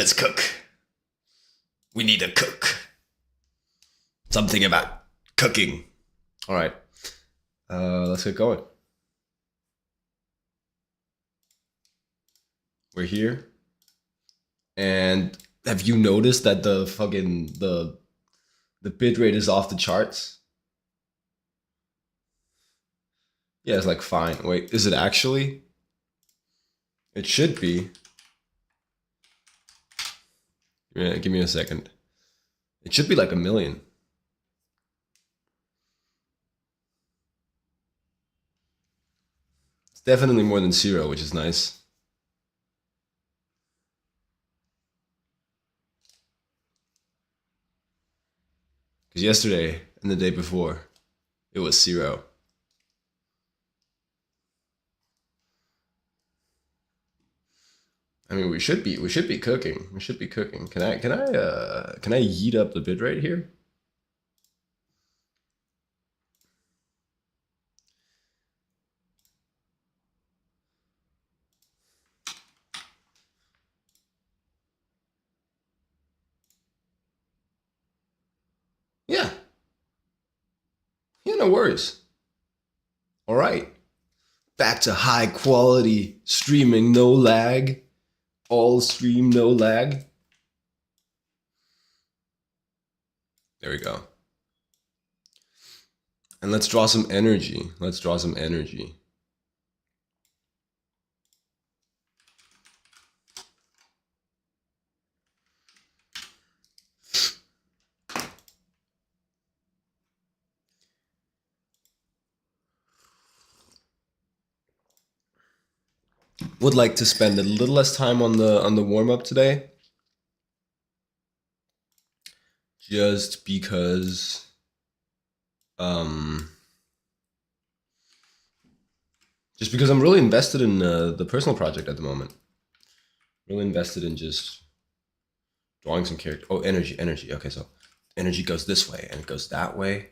Let's cook. We need to cook. Something about cooking. All right. Let's get going. We're here. And have you noticed that the bitrate is off the charts? Yeah, it's like fine. Wait, is it actually? It should be. Yeah, give me a second. It should be like 1,000,000. It's definitely more than 0, which is nice. Because yesterday and the day before, it was 0. I mean, we should be cooking. We should be cooking. Can I yeet up the bitrate here? Yeah. Yeah, no worries. All right. Back to high quality streaming, no lag. All stream, no lag. There we go. And let's draw some energy. Let's draw some energy. Would like to spend a little less time on the warm-up today. Just because I'm really invested in the personal project at the moment. Really invested in just drawing some character. Oh, energy. Okay, so energy goes this way and it goes that way.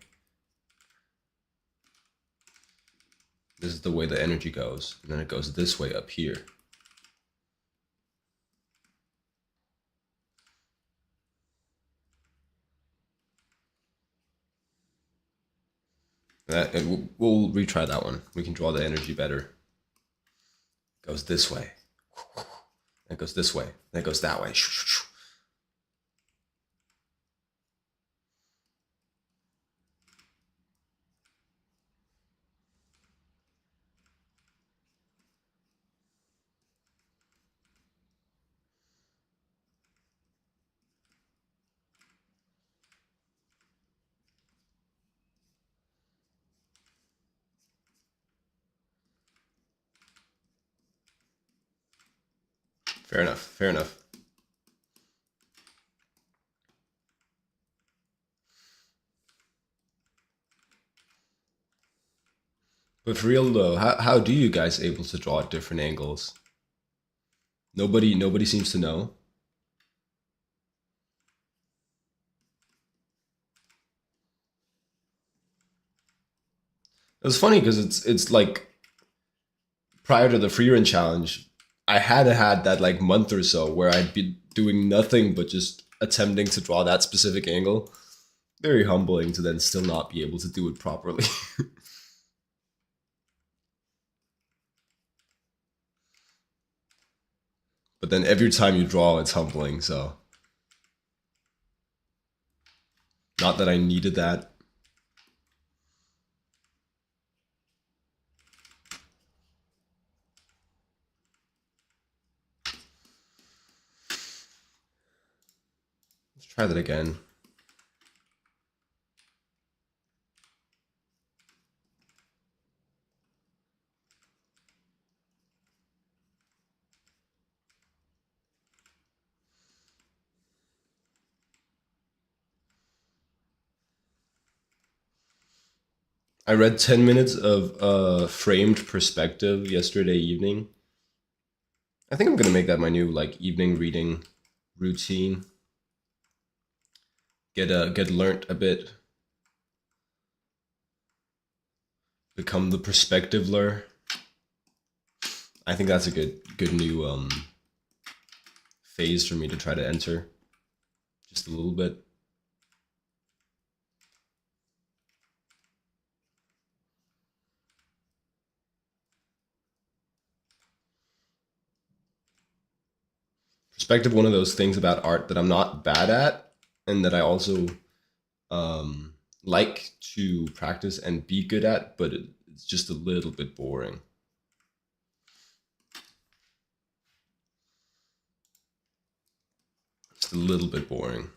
This is the way the energy goes, and then it goes this way up here. We'll retry that one. We can draw the energy better. It goes this way. It goes this way. Then it goes that way. Fair enough. Fair enough. But for real though, how do you guys able to draw at different angles? Nobody seems to know. It was funny because it's like prior to the free run challenge, I had that like month or so where I'd be doing nothing but just attempting to draw that specific angle. Very humbling to then still not be able to do it properly. But then every time you draw, it's humbling, so. Not that I needed that. Let's try that again. I read 10 minutes of framed perspective yesterday evening. I think I'm gonna make that my new like evening reading routine. Get learnt a bit. Become the perspectiveler. I think that's a good new phase for me to try to enter just a little bit. Perspective, one of those things about art that I'm not bad at, and that I also like to practice and be good at, but it's just a little bit boring. Just a little bit boring.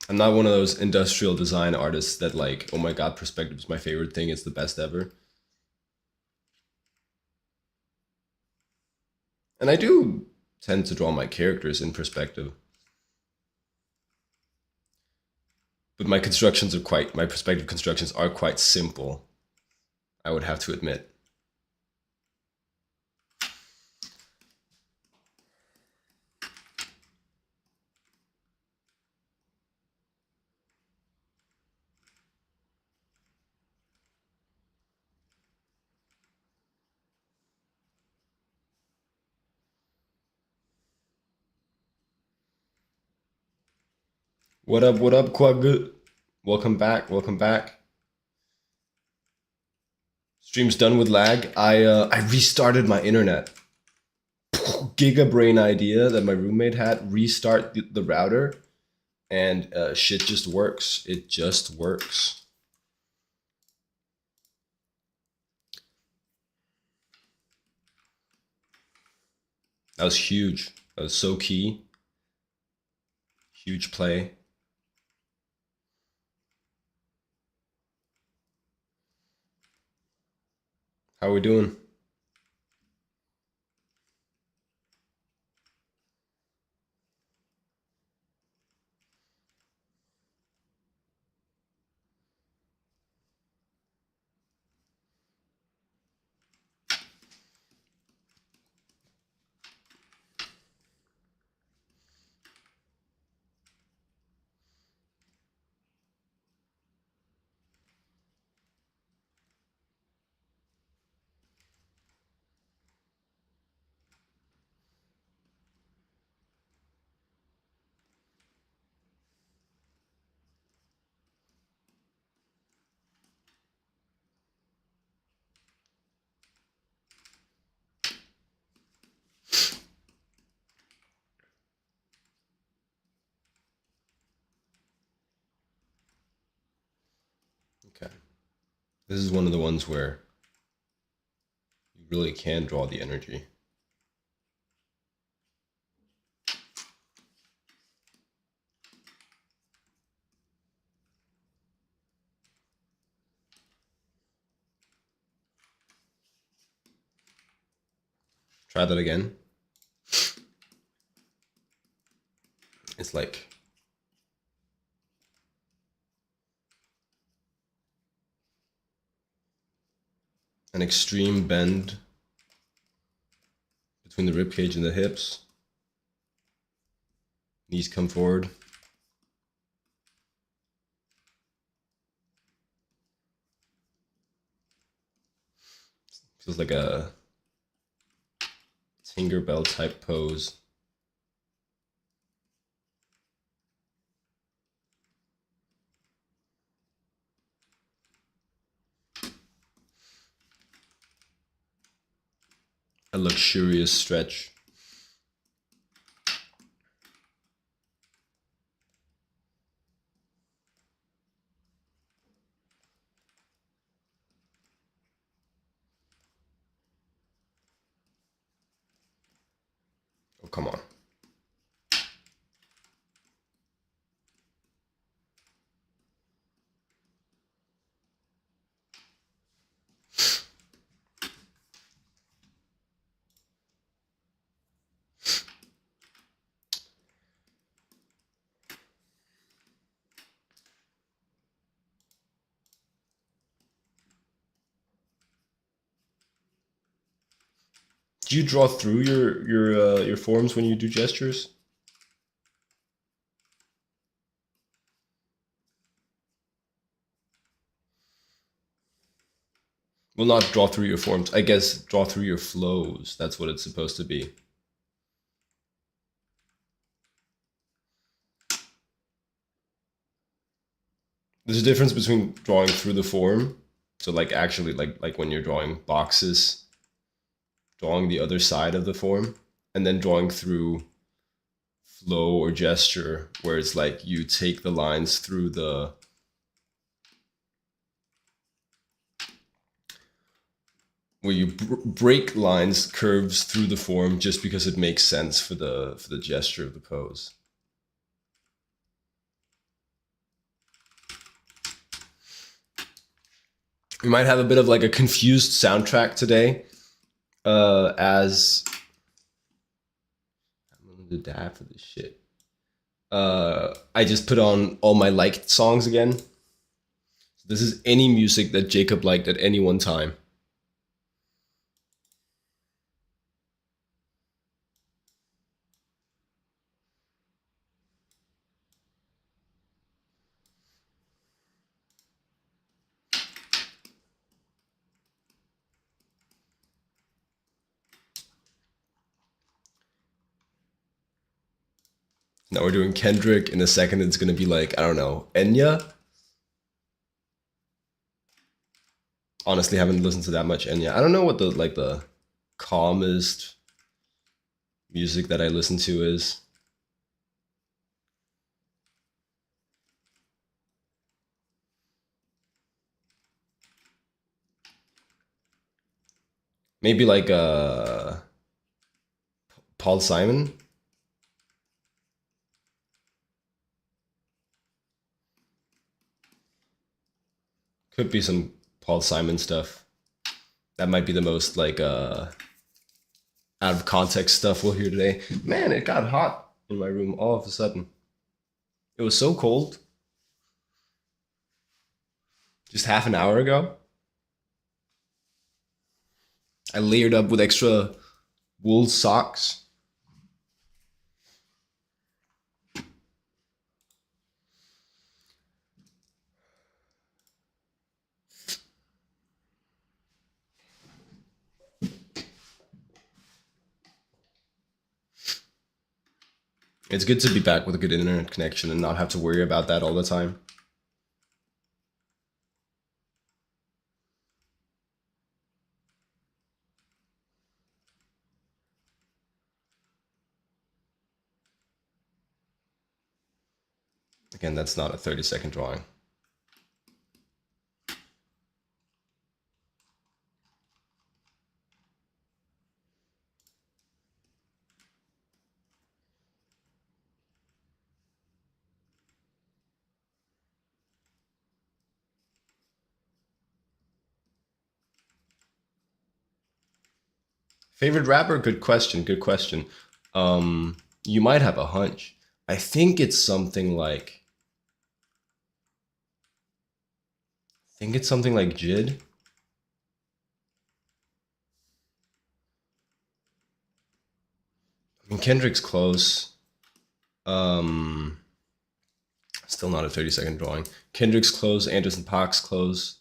I'm not one of those industrial design artists that like, oh my god, perspective is my favorite thing, it's the best ever. And I do tend to draw my characters in perspective. But my perspective constructions are quite simple, I would have to admit. What up, Quag? Welcome back, welcome back. Stream's done with lag. I restarted my internet. Giga brain idea that my roommate had. Restart the router, and shit just works. It just works. That was huge. That was so key. Huge play. How are we doing? Okay. This is one of the ones where you really can draw the energy. Try that again. It's like an extreme bend between the rib cage and the hips. Knees come forward. Feels like a Tinkerbell type pose. A luxurious stretch. Oh, come on. Do you draw through your forms when you do gestures? Well, not draw through your forms. I guess draw through your flows. That's what it's supposed to be. There's a difference between drawing through the form, so like actually like when you're drawing boxes, drawing the other side of the form, and then drawing through flow or gesture, where it's like you take the lines through the where you break lines, curves through the form just because it makes sense for the gesture of the pose. We might have a bit of like a confused soundtrack today, as I'm gonna die for this shit. I just put on all my liked songs again. This is any music that Jacob liked at any one time. Now we're doing Kendrick. In a second, it's gonna be like, I don't know, Enya. Honestly, haven't listened to that much Enya. I don't know what the calmest music that I listen to is. Maybe like Paul Simon. Could be some Paul Simon stuff. That might be the most like out of context stuff we'll hear today. Man, it got hot in my room all of a sudden. It was so cold just half an hour ago. I layered up with extra wool socks. It's good to be back with a good internet connection and not have to worry about that all the time. Again, that's not a 30-second drawing. Favorite rapper? Good question. Good question. You might have a hunch. I think it's something like. I think it's something like Jid. I mean, Kendrick's close. Um, Still not a 30-second drawing. Kendrick's close. Anderson .Paak's close.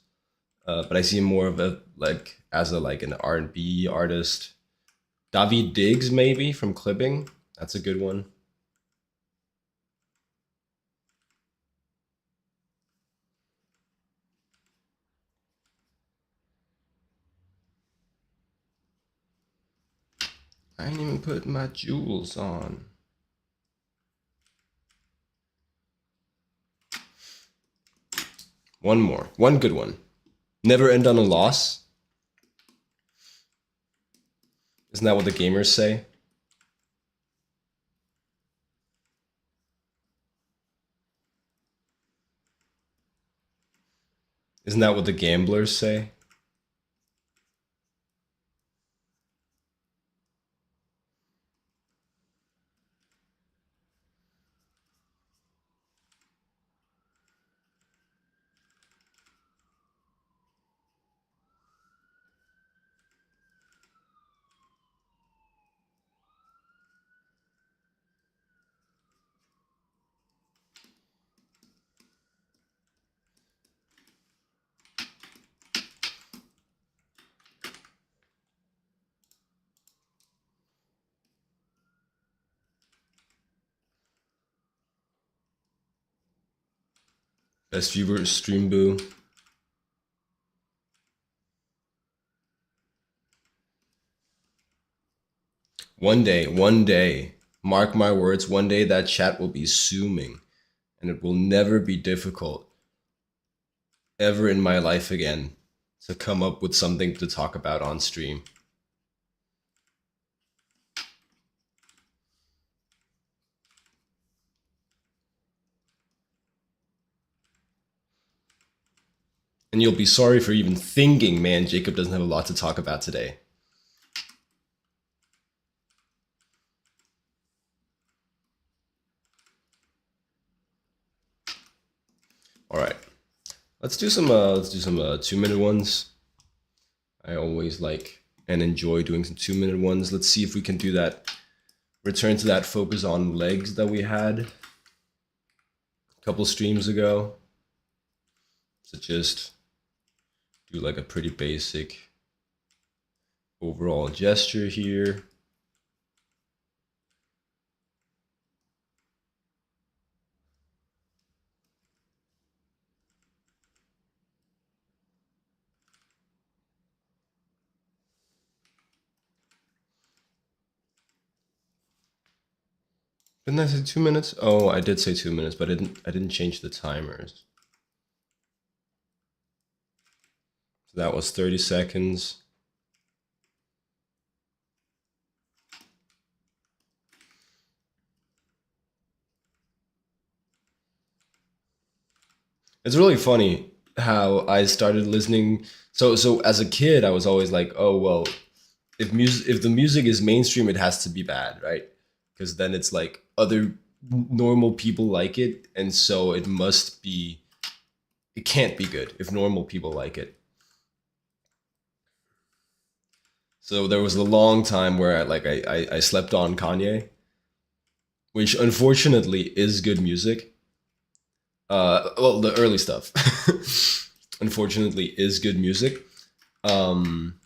But I see him more of a like as a like an R&B artist. David Diggs maybe from Clipping. That's a good one. I ain't even put my jewels on. One more. One good one. Never end on a loss. Isn't that what the gamers say? Isn't that what the gamblers say? Best viewer stream boo. One day, mark my words, one day that chat will be zooming and it will never be difficult ever in my life again to come up with something to talk about on stream. And you'll be sorry for even thinking, man, Jacob doesn't have a lot to talk about today. All right, let's do some 2-minute ones. I always like and enjoy doing some 2-minute ones. Let's see if we can do that. Return to that focus on legs that we had a couple streams ago. So just do like a pretty basic overall gesture here. Didn't I say 2 minutes? Oh, I did say 2 minutes, but I didn't change the timers. So that was 30 seconds. It's really funny how I started listening. So as a kid, I was always like, oh well, if the music is mainstream, it has to be bad, right? Because then it's like other normal people like it, and so it must be. It can't be good if normal people like it. So there was a long time where I slept on Kanye, which unfortunately is good music. Well, the early stuff, unfortunately, is good music. Um,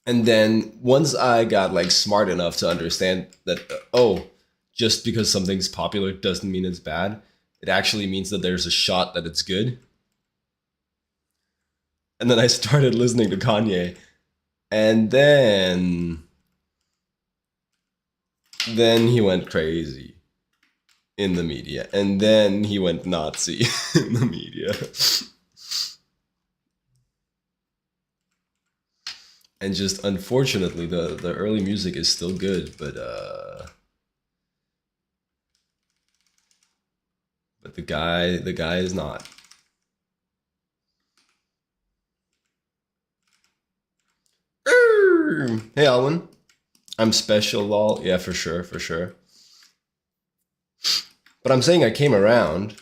and then once I got like smart enough to understand that, oh, just because something's popular doesn't mean it's bad. It actually means that there's a shot that it's good. And then I started listening to Kanye, and then he went crazy in the media, and then he went Nazi in the media. And just unfortunately, the early music is still good, but the guy is not. Hey Alwyn, I'm special, lol. Yeah, for sure, for sure. But I'm saying I came around.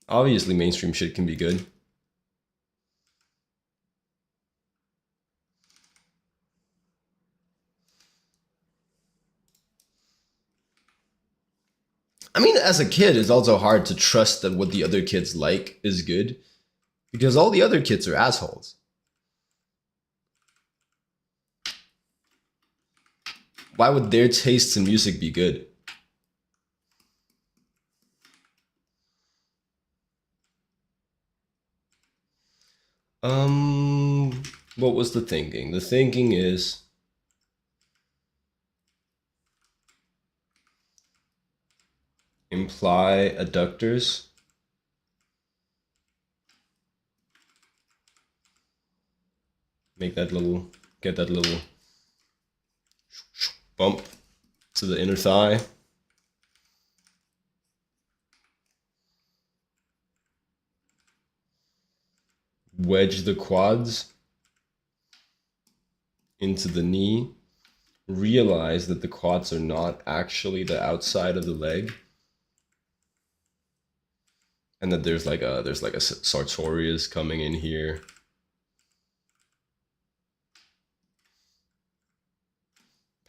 Obviously, mainstream shit can be good. I mean, as a kid, it's also hard to trust that what the other kids like is good, because all the other kids are assholes. Why would their tastes in music be good? What was the thinking? The thinking is imply adductors. Make that little, get that little bump to the inner thigh. Wedge the quads into the knee. Realize that the quads are not actually the outside of the leg, and that there's like a sartorius coming in here.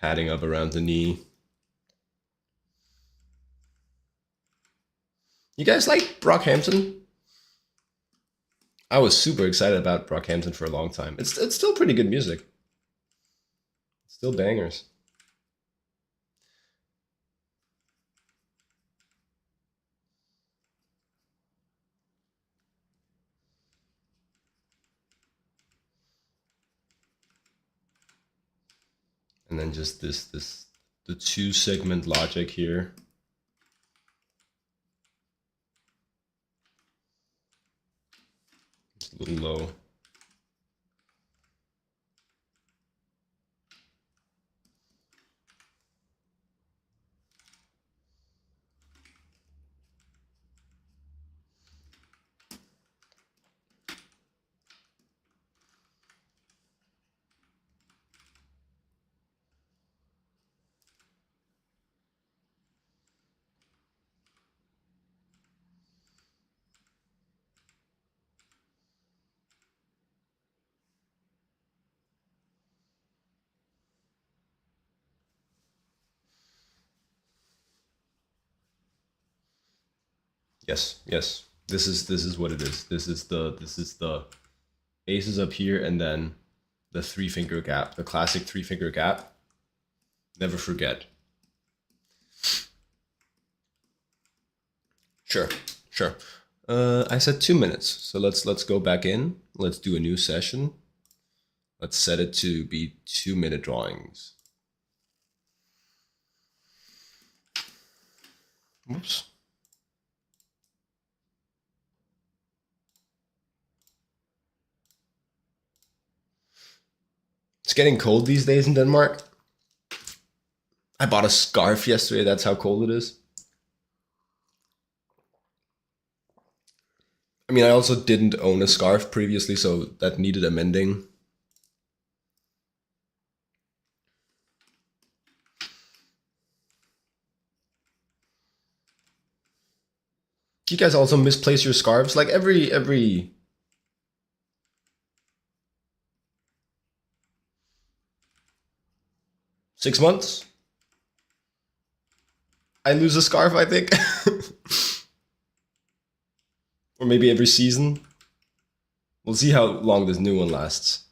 Padding up around the knee. You guys like Brockhampton? I was super excited about Brockhampton for a long time. It's still pretty good music. Still bangers. And then just the 2-segment logic here. It's a little low. Yes, yes. This is what it is. This is the aces up here, and then the 3-finger gap, the classic 3-finger gap. Never forget. Sure, sure. I said 2 minutes, so let's go back in. Let's do a new session. Let's set it to be 2-minute drawings. Whoops. It's getting cold these days in Denmark. I bought a scarf yesterday. That's how cold it is. I mean, I also didn't own a scarf previously, so that needed amending. Do you guys also misplace your scarves? Like every 6 months, I lose a scarf, I think. Or maybe every season. We'll see how long this new one lasts.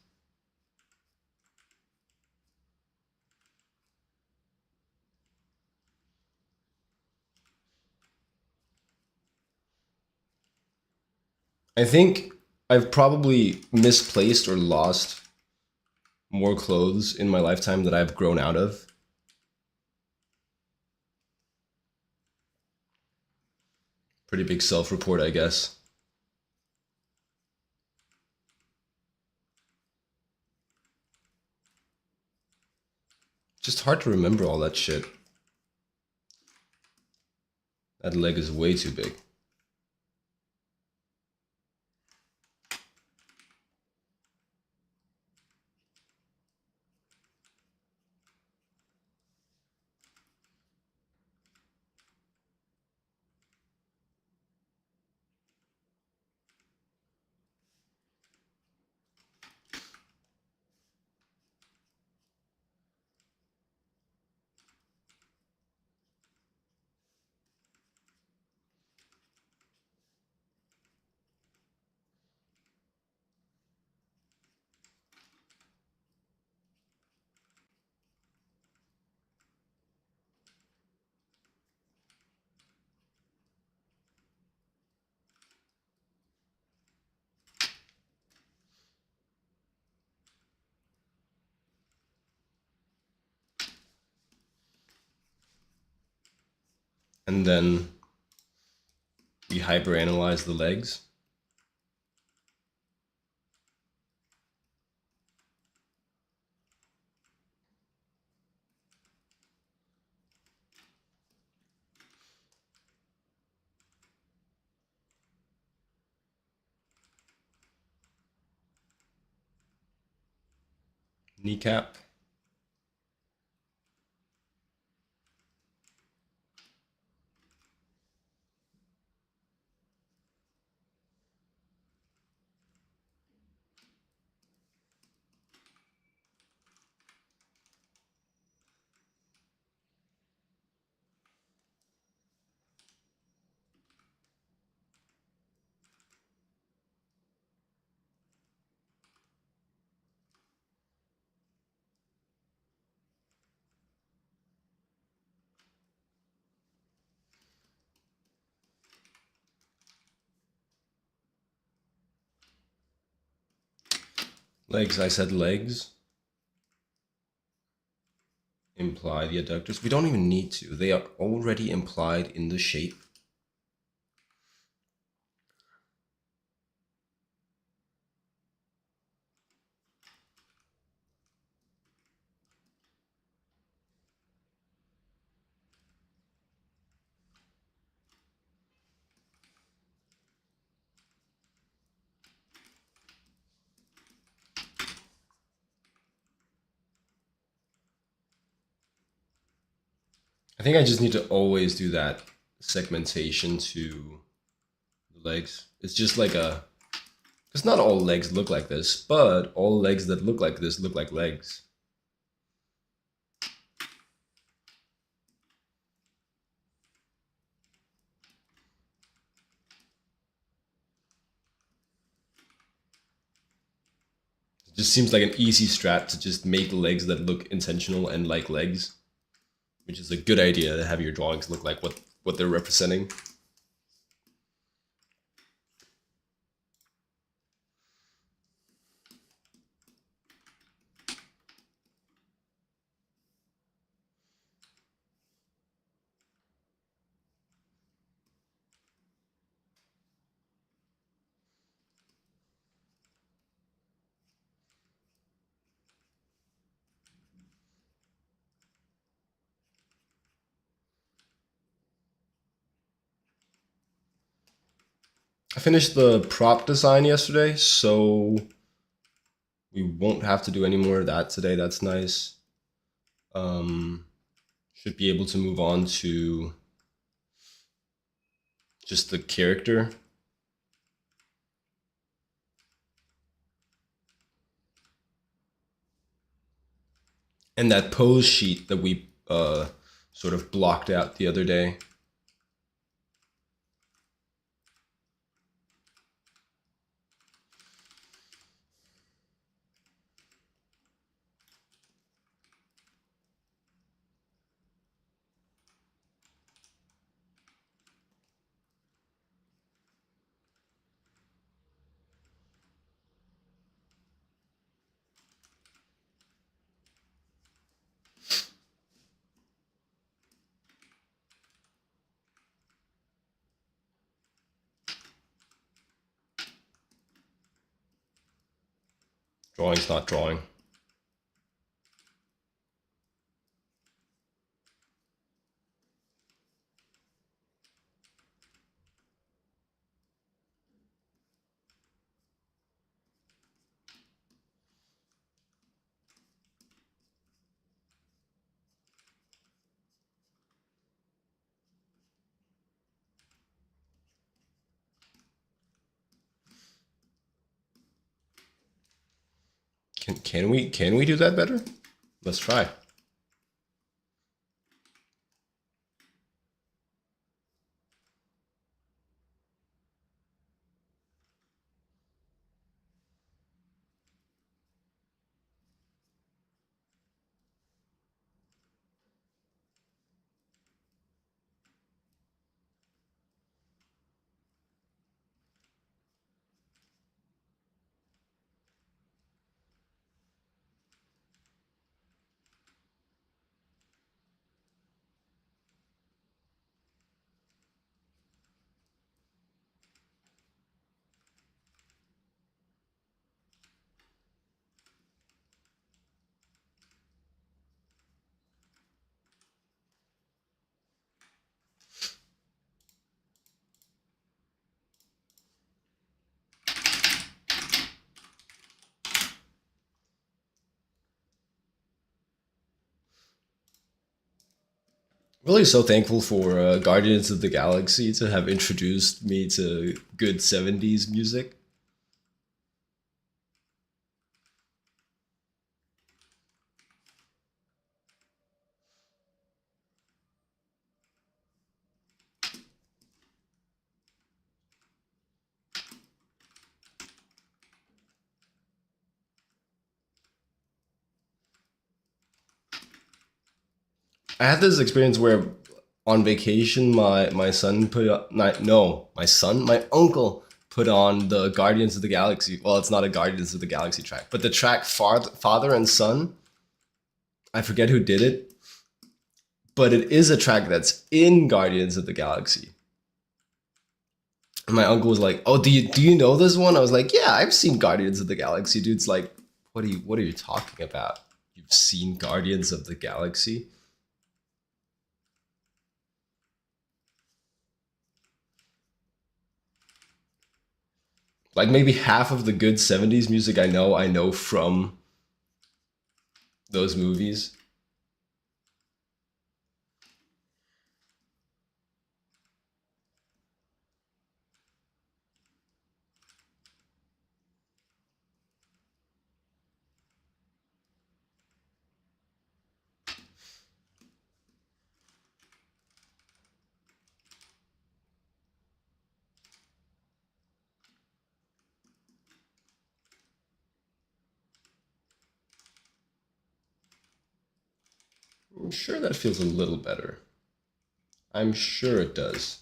I think I've probably misplaced or lost more clothes in my lifetime that I've grown out of. Pretty big self-report, I guess. Just hard to remember all that shit. That leg is way too big. And then we hyperanalyze the legs. Kneecap. Legs, I said legs. imply the adductors. We don't even need to. They are already implied in the shape. I think I just need to always do that segmentation to the legs. It's just like a, because not all legs look like this, but all legs that look like this look like legs. It just seems like an easy strat to just make legs that look intentional and like legs, which is a good idea to have your drawings look like what they're representing. I finished the prop design yesterday, so we won't have to do any more of that today. That's nice. Should be able to move on to just the character. And that pose sheet that we sort of blocked out the other day. Drawing's not drawing. Can we do that better? Let's try. Really so thankful for Guardians of the Galaxy to have introduced me to good 70s music. I had this experience where on vacation my son put no, my son, my uncle put on the Guardians of the Galaxy. Well, it's not a Guardians of the Galaxy track, but the track Father and Son. I forget who did it, but it is a track that's in Guardians of the Galaxy. And my uncle was like, "Oh, do you know this one?" I was like, "Yeah, I've seen Guardians of the Galaxy." Dude's like, "What are you talking about? You've seen Guardians of the Galaxy?" Like maybe half of the good 70s music I know from those movies. I'm sure that feels a little better. I'm sure it does.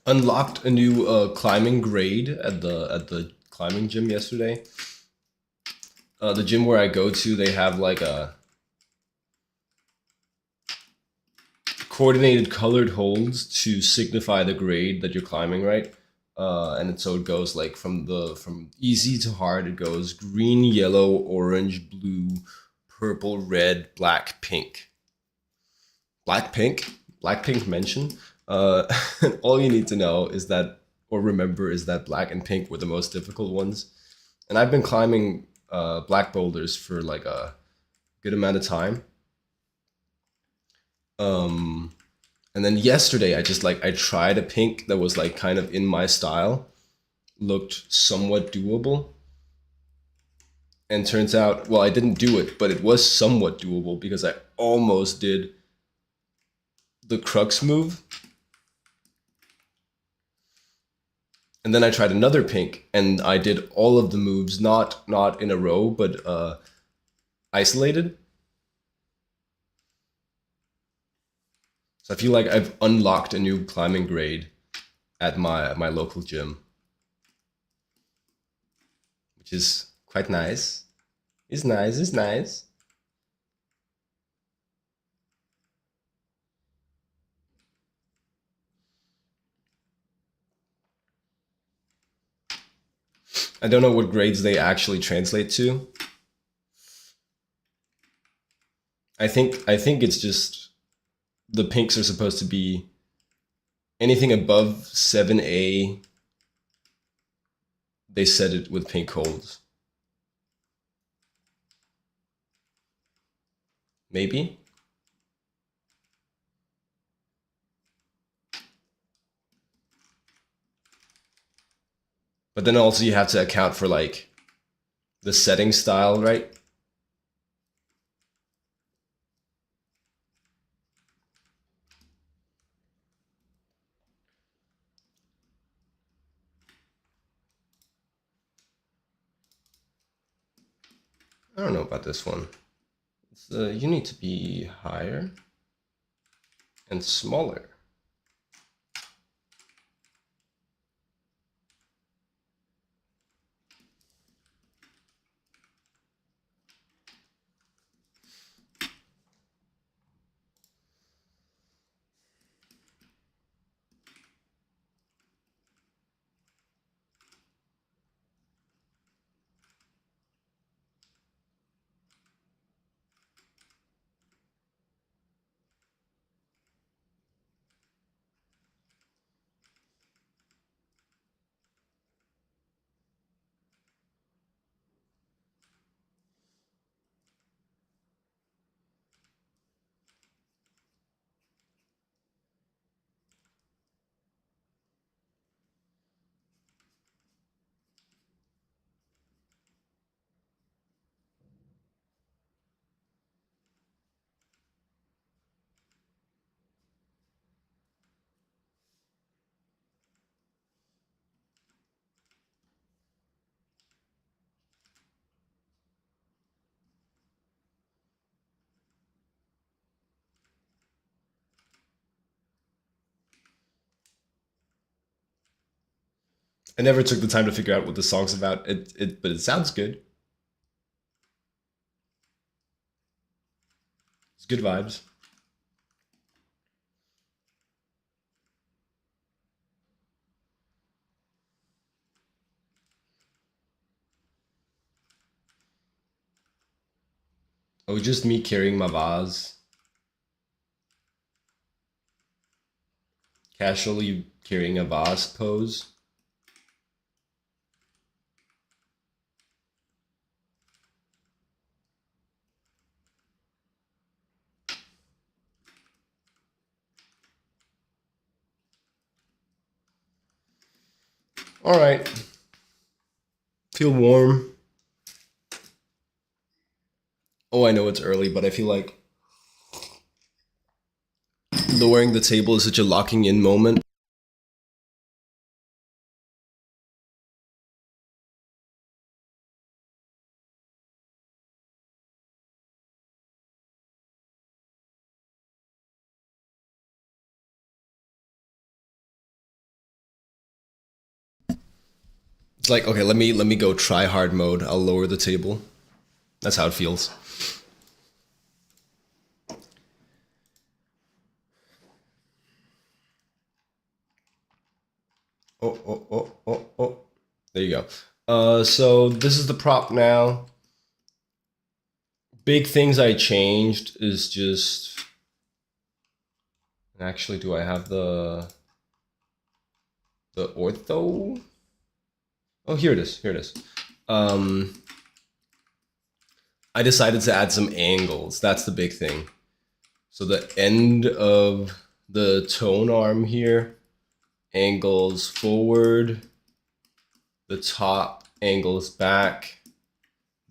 Unlocked a new climbing grade at the climbing gym yesterday. The gym where I go to, they have like a coordinated colored holds to signify the grade that you're climbing, right? So it goes like from easy to hard. It goes green, yellow, orange, blue, purple, red, black, pink. Black, pink, black, pink mention. And all you need to know is that, or remember, is that black and pink were the most difficult ones. And I've been climbing black boulders for like a good amount of time. Um, And then yesterday, I tried a pink that was like kind of in my style, looked somewhat doable, and turns out, well, I didn't do it, but it was somewhat doable because I almost did the crux move. And then I tried another pink, and I did all of the moves, not in a row, but isolated. So I feel like I've unlocked a new climbing grade at my local gym, which is quite nice. It's nice. It's nice. I don't know what grades they actually translate to. I think it's just the pinks are supposed to be anything above 7A. They set it with pink holds. maybe. But then also you have to account for like the setting style, right? I don't know about this one. You need to be higher and smaller. I never took the time to figure out what the song's about. But it sounds good. It's good vibes. Oh, just me carrying my vase, casually carrying a vase pose. All right, feel warm. Oh, I know it's early, but I feel like lowering the table is such a locking in moment. It's like, okay, let me go try hard mode. I'll lower the table. That's how it feels. Oh, oh, oh, oh, oh. There you go. So this is the prop now. Big things I changed is just. Actually, do I have the ortho? Oh, here it is. Here it is. I decided to add some angles. That's the big thing. So the end of the tone arm here angles forward. The top angles back.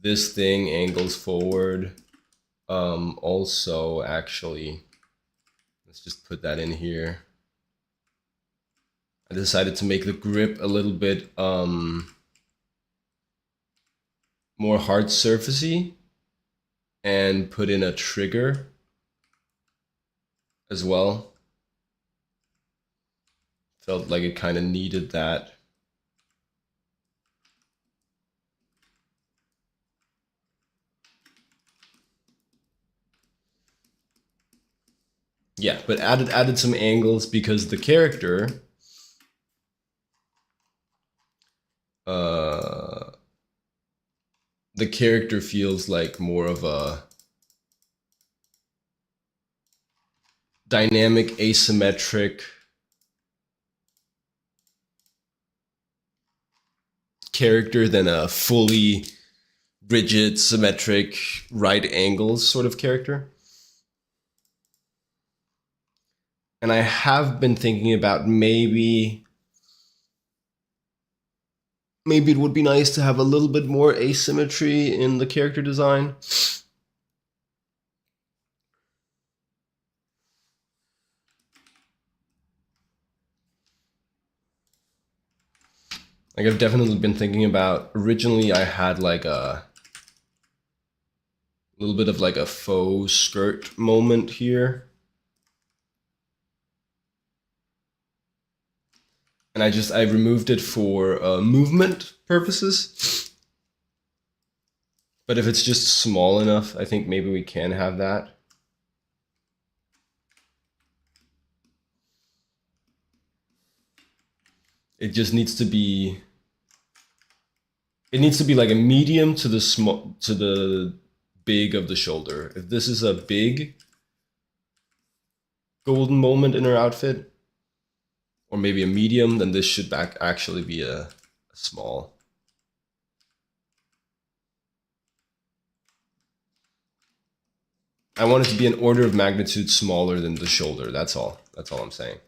This thing angles forward. Also, actually, let's just put that in here. I decided to make the grip a little bit more hard surfacey and put in a trigger as well. Felt like it kind of needed that. Yeah, but added some angles because the character the character feels like more of a dynamic, asymmetric character than a fully rigid, symmetric, right angles sort of character. And I have been thinking about maybe it would be nice to have a little bit more asymmetry in the character design. Like I've definitely been thinking about, originally I had like a little bit of like a faux skirt moment here. And I removed it for movement purposes. But if it's just small enough, I think maybe we can have that. It just needs to be, it needs to be like a medium to the small, to the big of the shoulder. If this is a big golden moment in her outfit, or maybe a medium, then this should actually be a small. I want it to be an order of magnitude smaller than the shoulder. That's all. That's all I'm saying.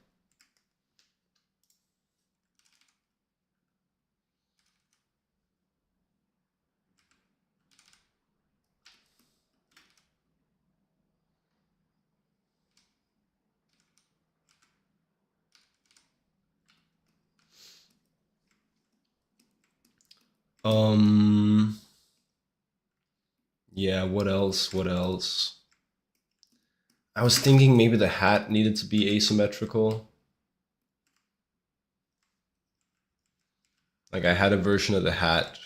Yeah, what else? What else? I was thinking maybe the hat needed to be asymmetrical. Like I had a version of the hat.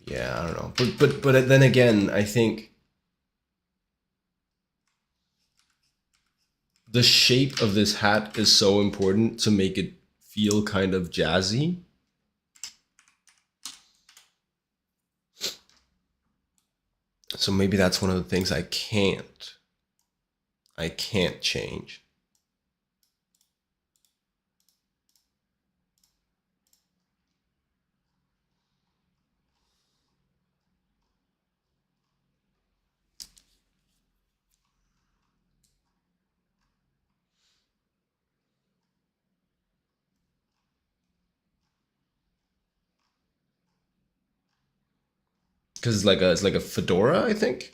Yeah, I don't know. But then again, I think the shape of this hat is so important to make it feel kind of jazzy. So maybe that's one of the things I can't change. Because it's like a fedora, I think.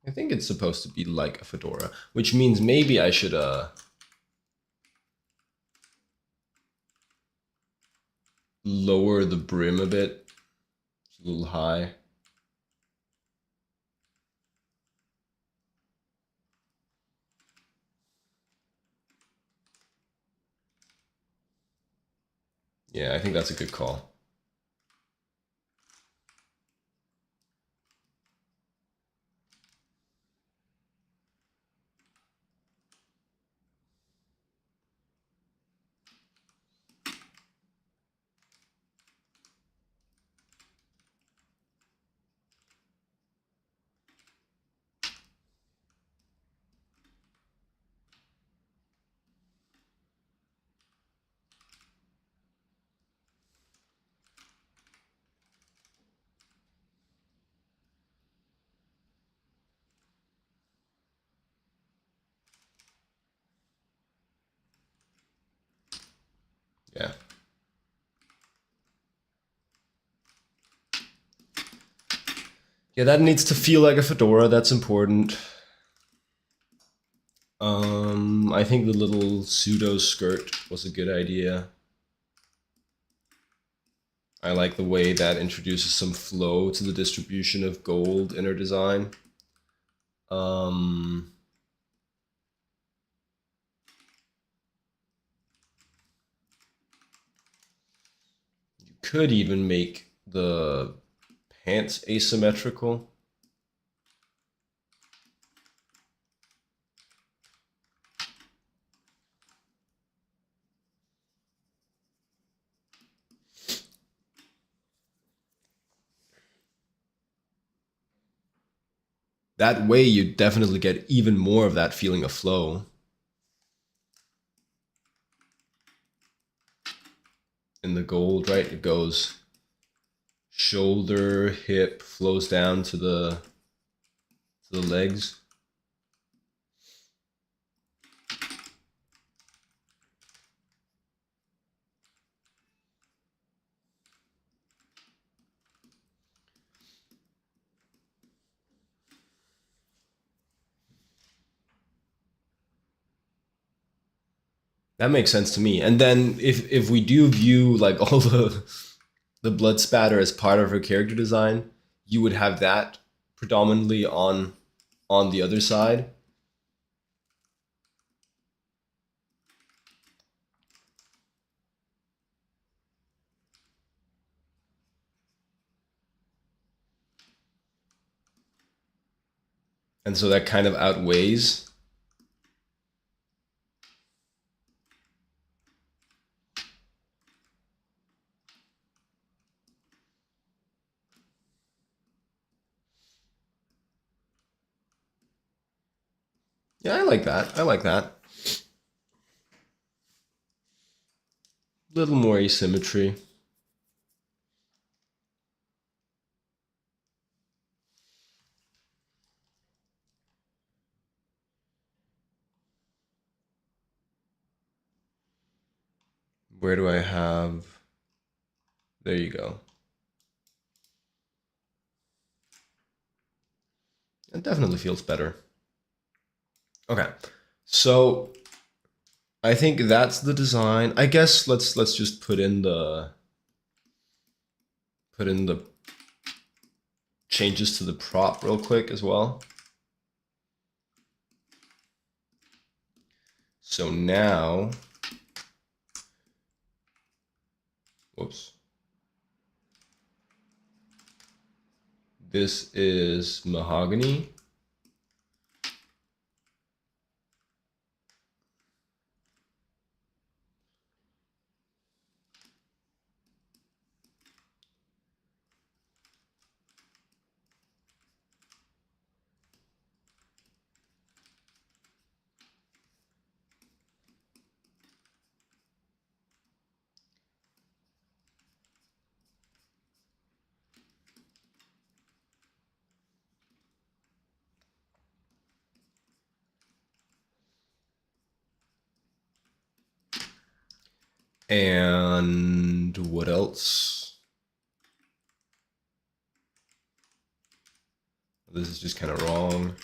I think it's supposed to be like a fedora, which means maybe I should lower the brim a bit. It's a little high. Yeah, I think that's a good call. Yeah. Yeah, that needs to feel like a fedora. That's important. I think the little pseudo skirt was a good idea. I like the way that introduces some flow to the distribution of gold in her design. You could even make the pants asymmetrical. That way you definitely get even more of that feeling of flow. In the gold, right? It goes shoulder, hip flows down to the legs. That makes sense to me. And then if we do view like all the blood spatter as part of her character design, you would have that predominantly on the other side. And so that kind of outweighs. Yeah, I like that. I like that. A little more asymmetry. Where do I have? There you go. It definitely feels better. Okay. So I think that's the design. I guess let's just put in the changes to the prop real quick as well. So now, whoops. This is mahogany. And what else? This is just kind of wrong.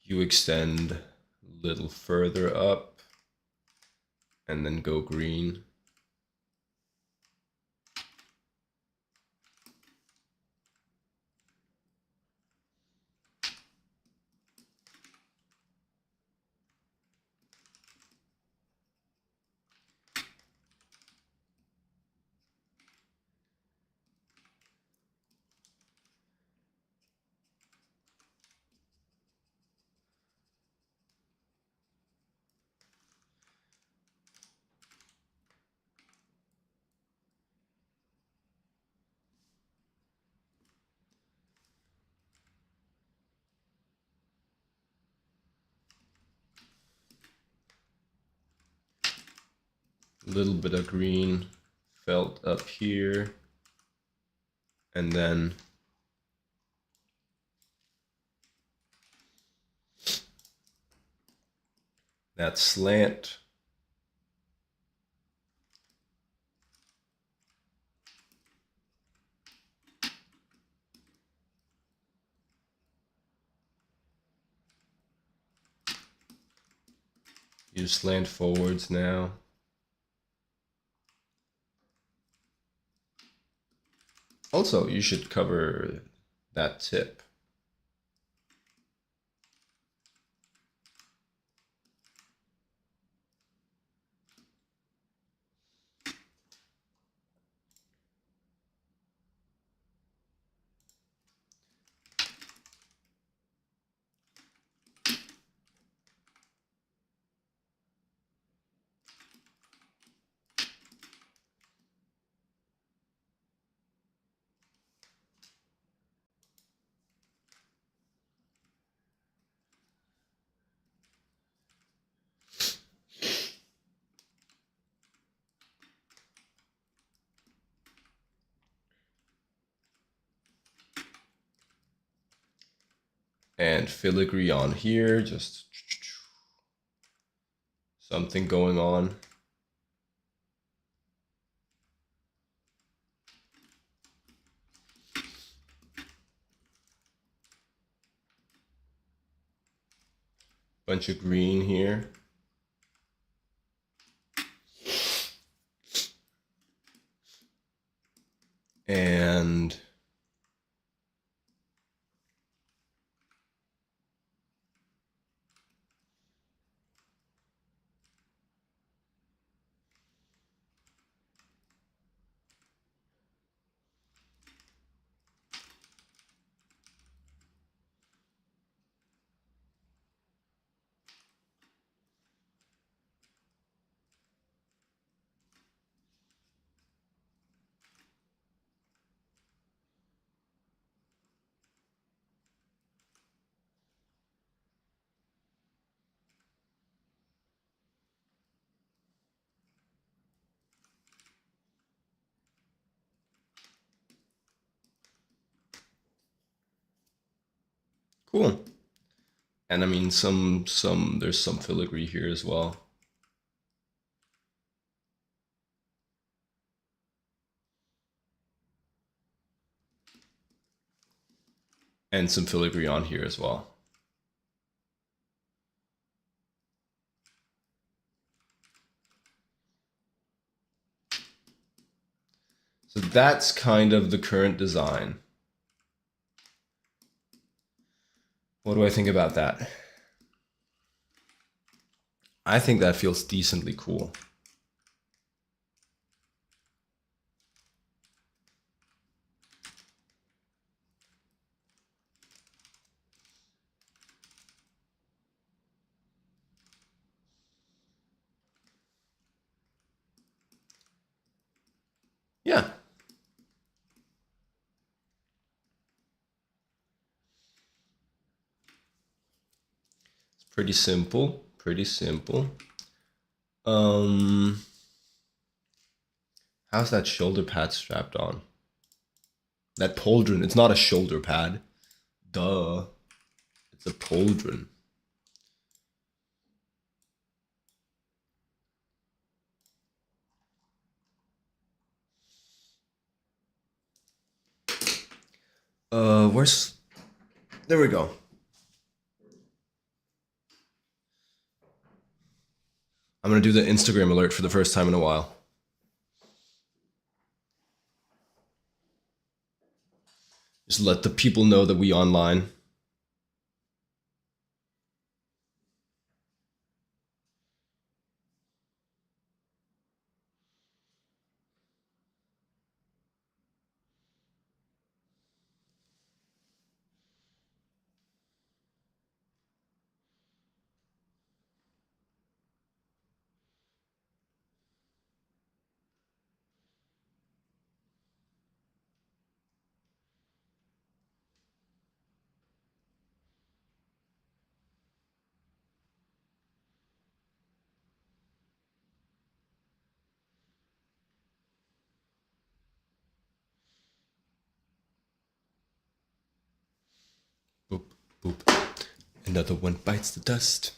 You extend a little further up and then go green. A little bit of green felt up here. And then that slant. You slant forwards now. Also, you should cover that tip. And filigree on here, just something going on. Bunch of green here. And cool. And I mean, there's some filigree here as well. And some filigree on here as well. So that's kind of the current design. What do I think about that? I think that feels decently cool. Yeah. It's pretty simple, pretty simple. How's that shoulder pad strapped on? That pauldron, it's not a shoulder pad. Duh. It's a pauldron. Where's... There we go. I'm gonna do the Instagram alert for the first time in a while. Just let the people know that we online. Boop, boop. Another one bites the dust.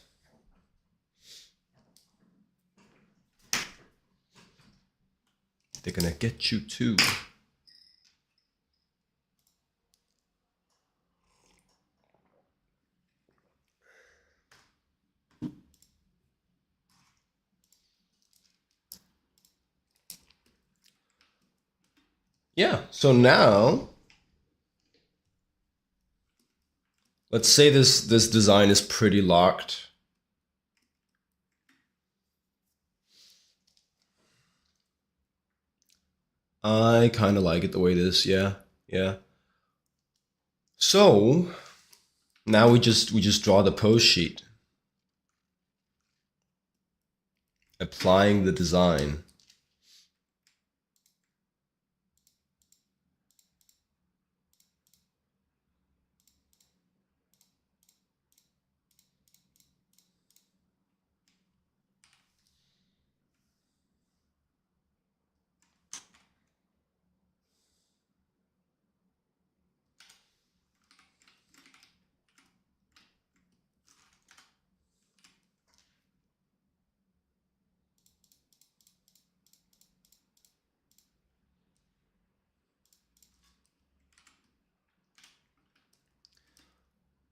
They're gonna get you too. Yeah, so now let's say this design is pretty locked. I kind of like it the way it is. Yeah, yeah. So now we just draw the post sheet, applying the design.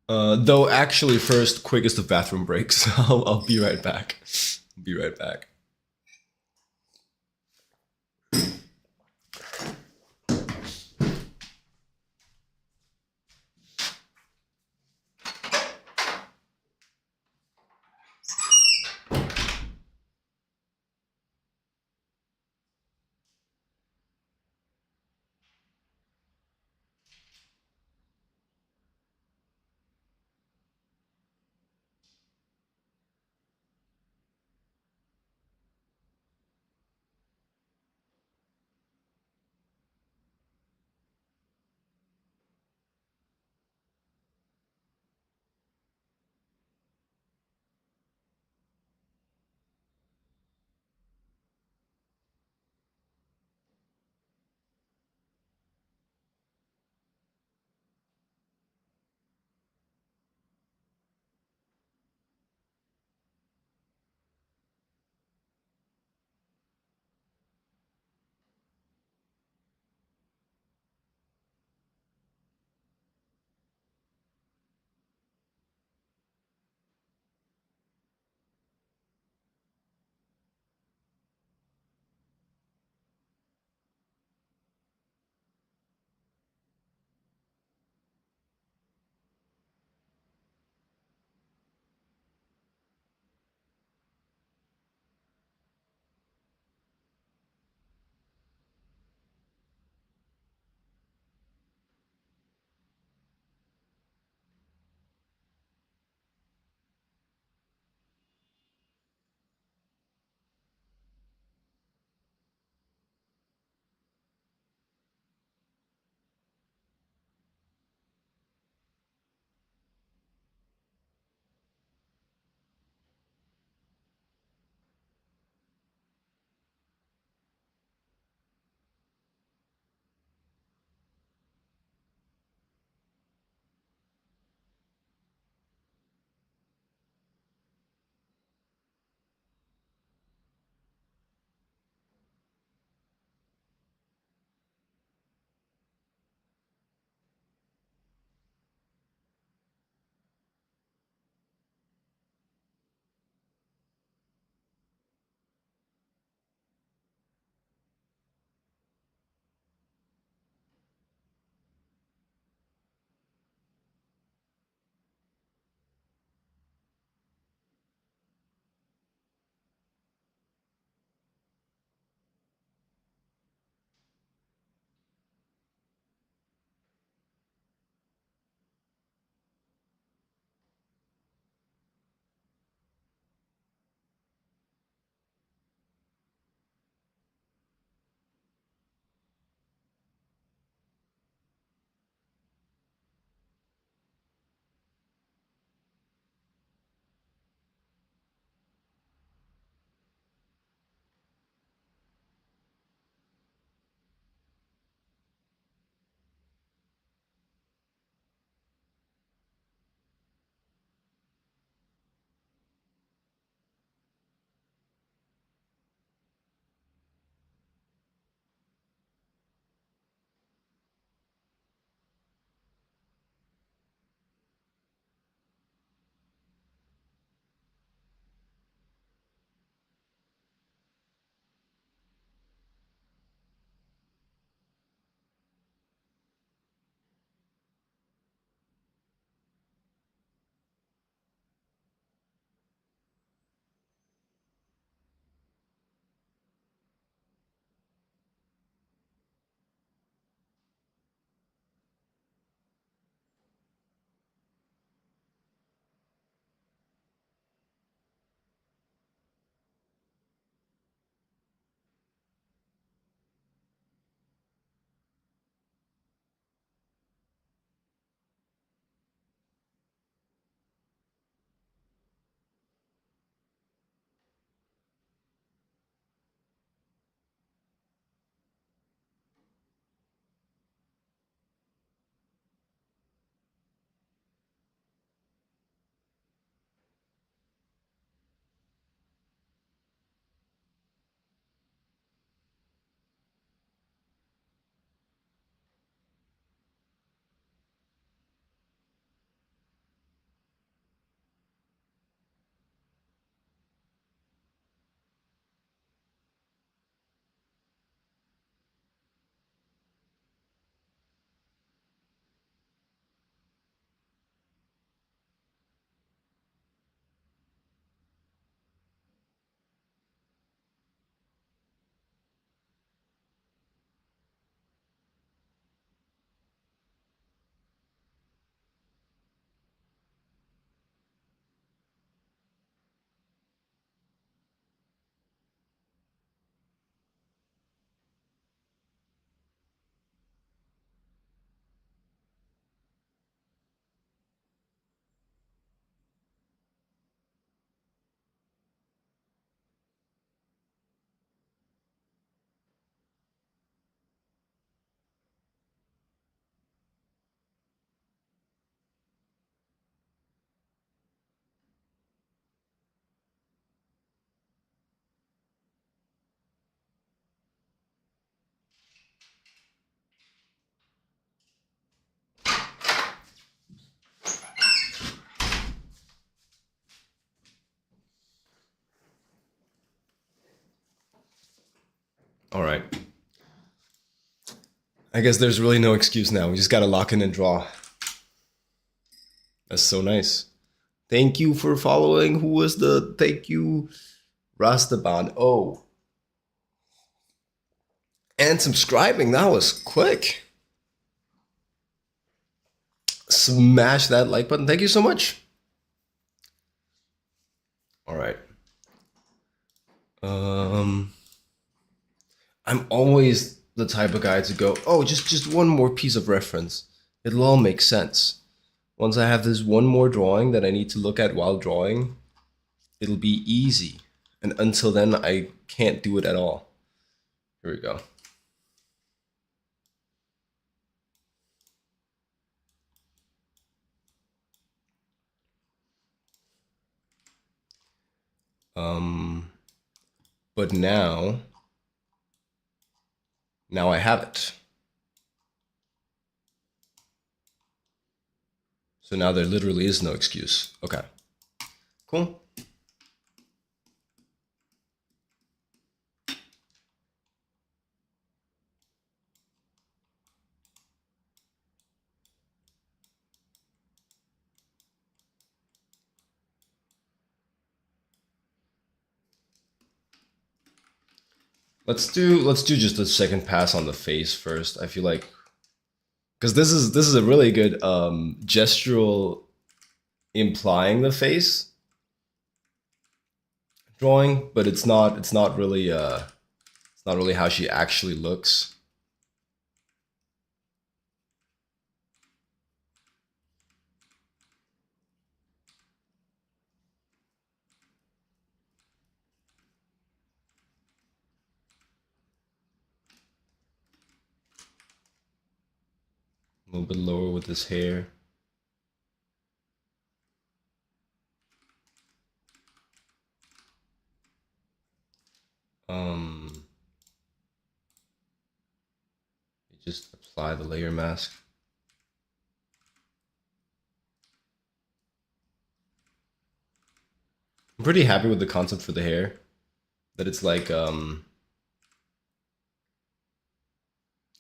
Though actually, first, quickest of bathroom breaks. I'll be right back. Be right back. All right. I guess there's really no excuse now. We just gotta lock in and draw. That's so nice. Thank you for following. Who was the thank you? Rastaban. Oh. And subscribing. That was quick. Smash that like button. Thank you so much. All right. I'm always the type of guy to go, oh, just one more piece of reference. It'll all make sense. Once I have this one more drawing that I need to look at while drawing, it'll be easy. And until then, I can't do it at all. Here we go. But now I have it. So now there literally is no excuse. Okay, cool. Let's do just a second pass on the face first. I feel like because this is a really good gestural implying the face drawing, but it's not really how she actually looks. A little bit lower with this hair. Just apply the layer mask. I'm pretty happy with the concept for the hair. That it's like,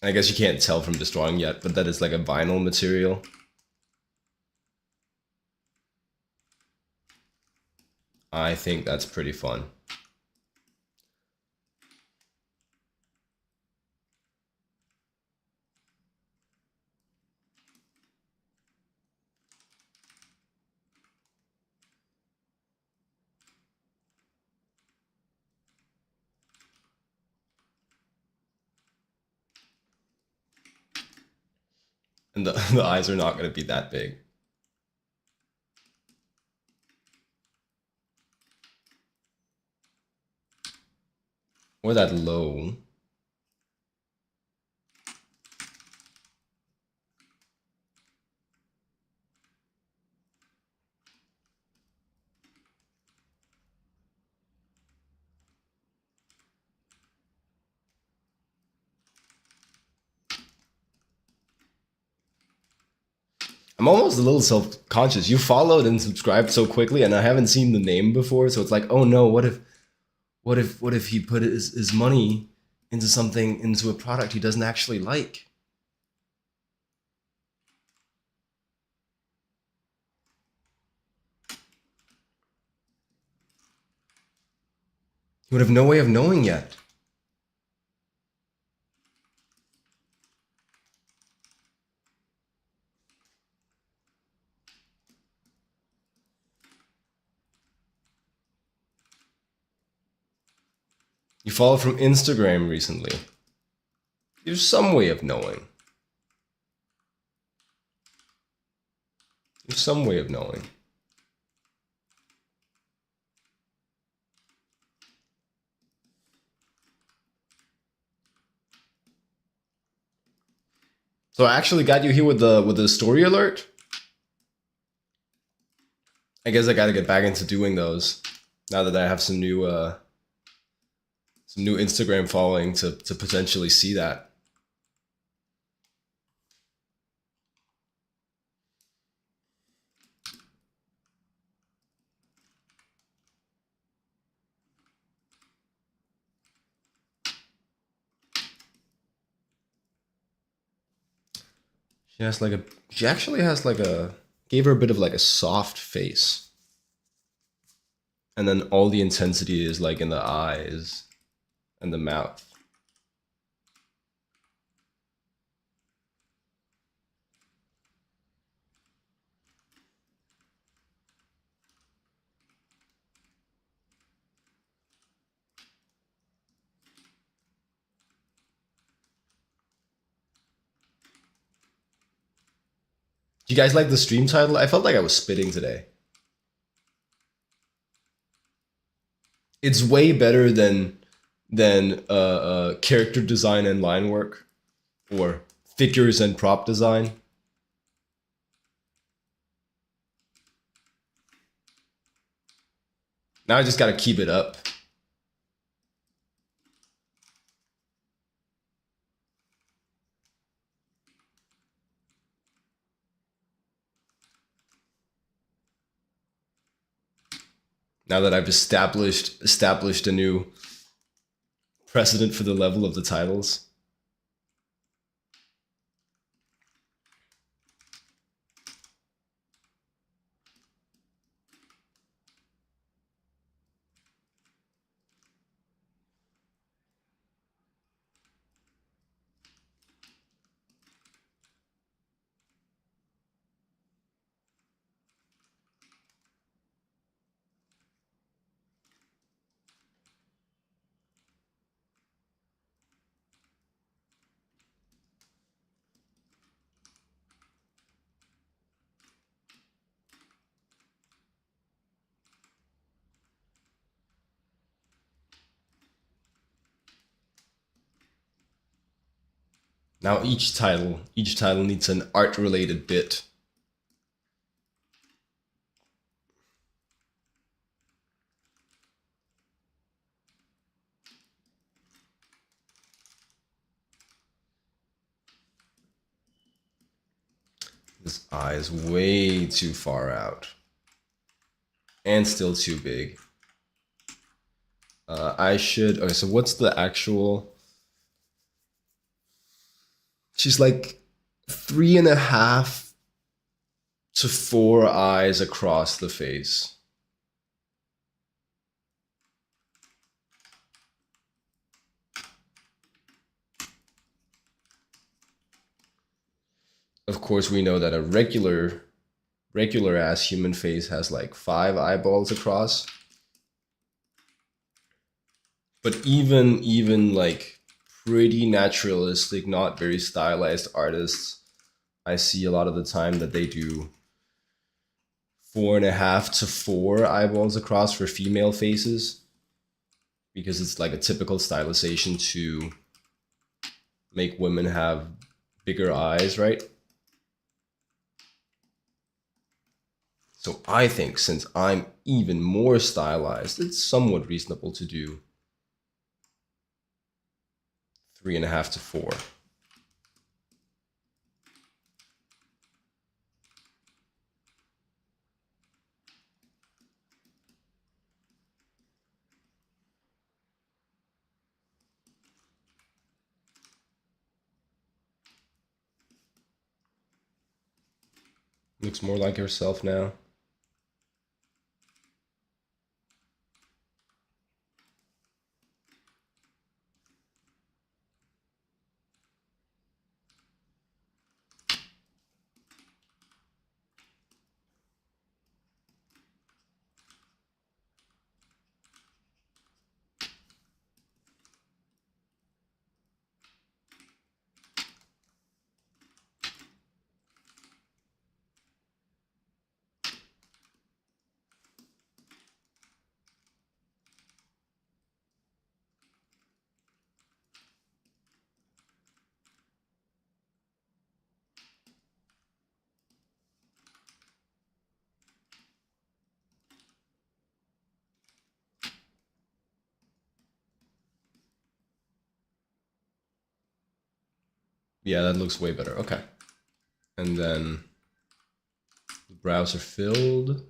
I guess you can't tell from this drawing yet, but that it's like a vinyl material. I think that's pretty fun. And the eyes are not going to be that big. Or that low. I'm almost a little self-conscious. You followed and subscribed so quickly, and I haven't seen the name before, so it's like, oh no, what if he put his money into something, into a product he doesn't actually like? He would have no way of knowing yet. You followed from Instagram recently. There's some way of knowing. There's some way of knowing. So I actually got you here with the story alert. I guess I gotta get back into doing those now that I have some new Instagram following to potentially see that. She has like a. She actually has like a. Gave her a bit of like a soft face, and then all the intensity is like in the eyes and the mouth. Do you guys like the stream title? I felt like I was spitting today. It's way better than character design and line work, or figures and prop design. Now I just gotta keep it up. Now that I've established a new precedent for the level of the titles. Now each title needs an art-related bit. This eye is way too far out. And still too big. I should... Okay, so what's the actual... She's like 3.5 to 4 eyes across the face. Of course, we know that a regular ass human face has like 5 eyeballs across. But even like pretty naturalistic, not very stylized artists, I see a lot of the time that they do 4.5 to 4 eyeballs across for female faces, because it's like a typical stylization to make women have bigger eyes, right? So I think since I'm even more stylized, it's somewhat reasonable to do 3.5 to 4. Looks more like herself now. Yeah, that looks way better. Okay. And then the brows are filled.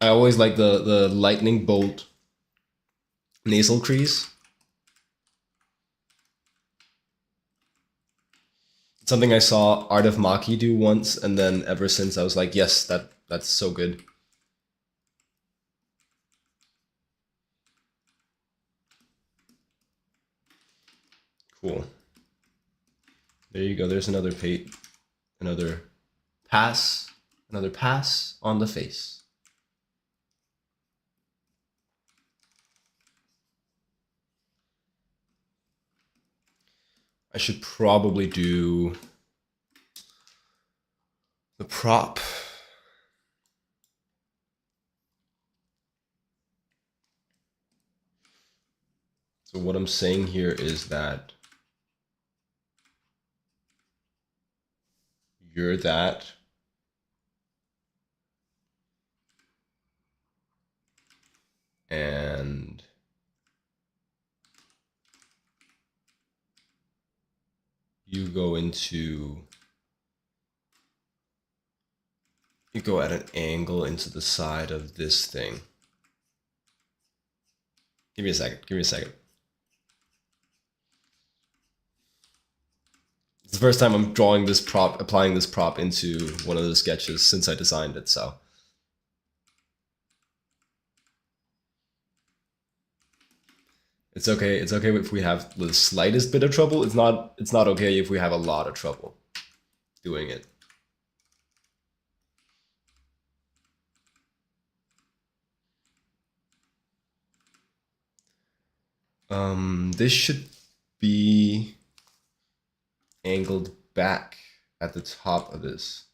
I always like the lightning bolt nasal crease. Something I saw Art of Maki do once, and then ever since I was like, yes, that's so good. Cool. There you go. There's another another pass on the face. I should probably do the prop. So what I'm saying here is that you're that, and you go at an angle into the side of this thing. Give me a second. It's the first time I'm applying this prop into one of the sketches since I designed it, so. It's okay if we have the slightest bit of trouble. It's not okay if we have a lot of trouble doing it. This should be angled back at the top of this.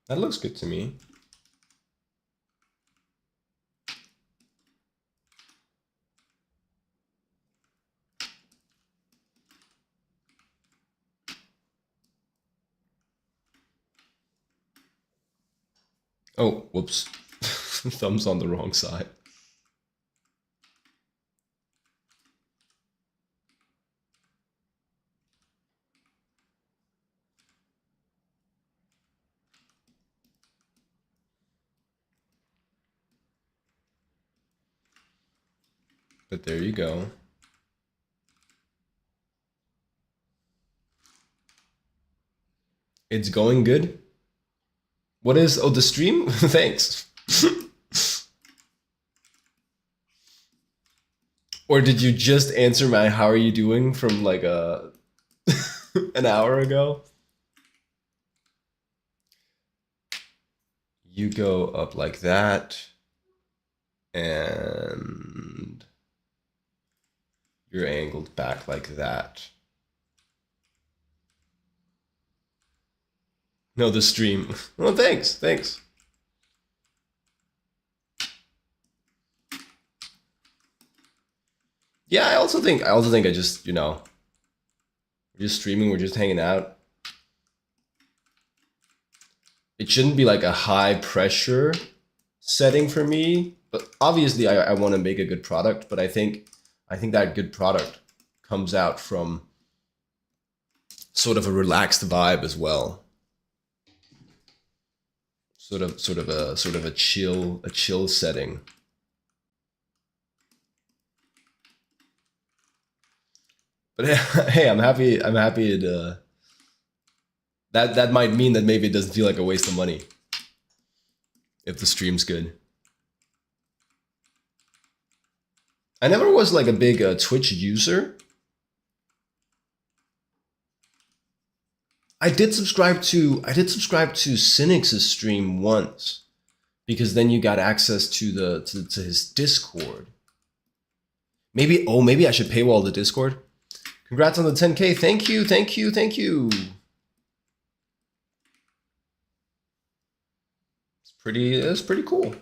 That looks good to me. Oh, whoops. Thumb's on the wrong side. But there you go. It's going good. What is, oh, the stream? Thanks. Or did you just answer my how are you doing from like an hour ago? You go up like that, and you're angled back like that. No, the stream. Well, thanks. Yeah, I also think I just, we're just streaming, we're just hanging out. It shouldn't be like a high pressure setting for me, but obviously I want to make a good product, but I think that good product comes out from sort of a relaxed vibe as well. Sort of a chill setting. But hey, I'm happy it that might mean that maybe it doesn't feel like a waste of money if the stream's good. I never was like a big Twitch user. I did subscribe to Cynic's stream once, because then you got access to to his Discord. Maybe I should paywall the Discord. Congrats on the 10K. Thank you. It's pretty cool.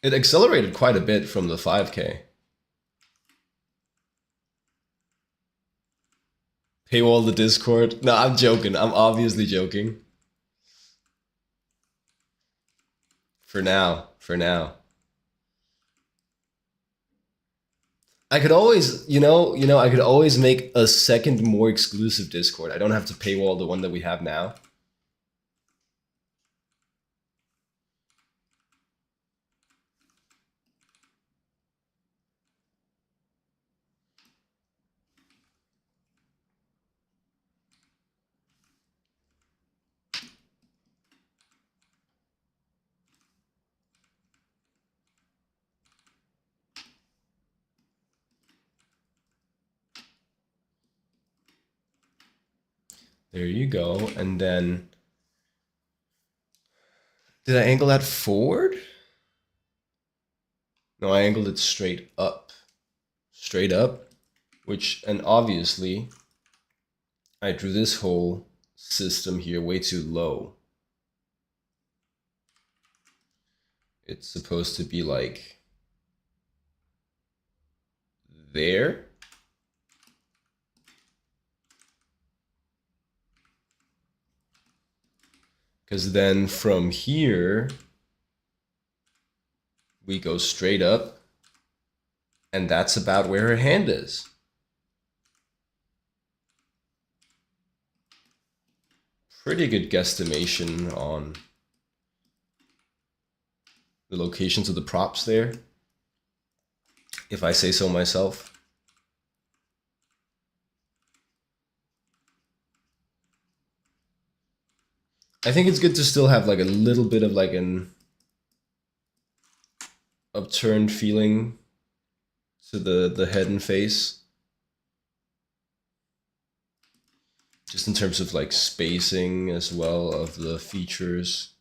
It accelerated quite a bit from the 5K. Paywall the Discord. No, I'm joking. I'm obviously joking. For now. For now. I could always, I could always make a second more exclusive Discord. I don't have to paywall the one that we have now. There you go. And then, did I angle that forward? No, I angled it straight up. Straight up, and obviously, I drew this whole system here way too low. It's supposed to be like there. Because then from here, we go straight up, and that's about where her hand is. Pretty good guesstimation on the locations of the props there, if I say so myself. I think it's good to still have like a little bit of like an upturned feeling to the head and face. Just in terms of like spacing as well of the features.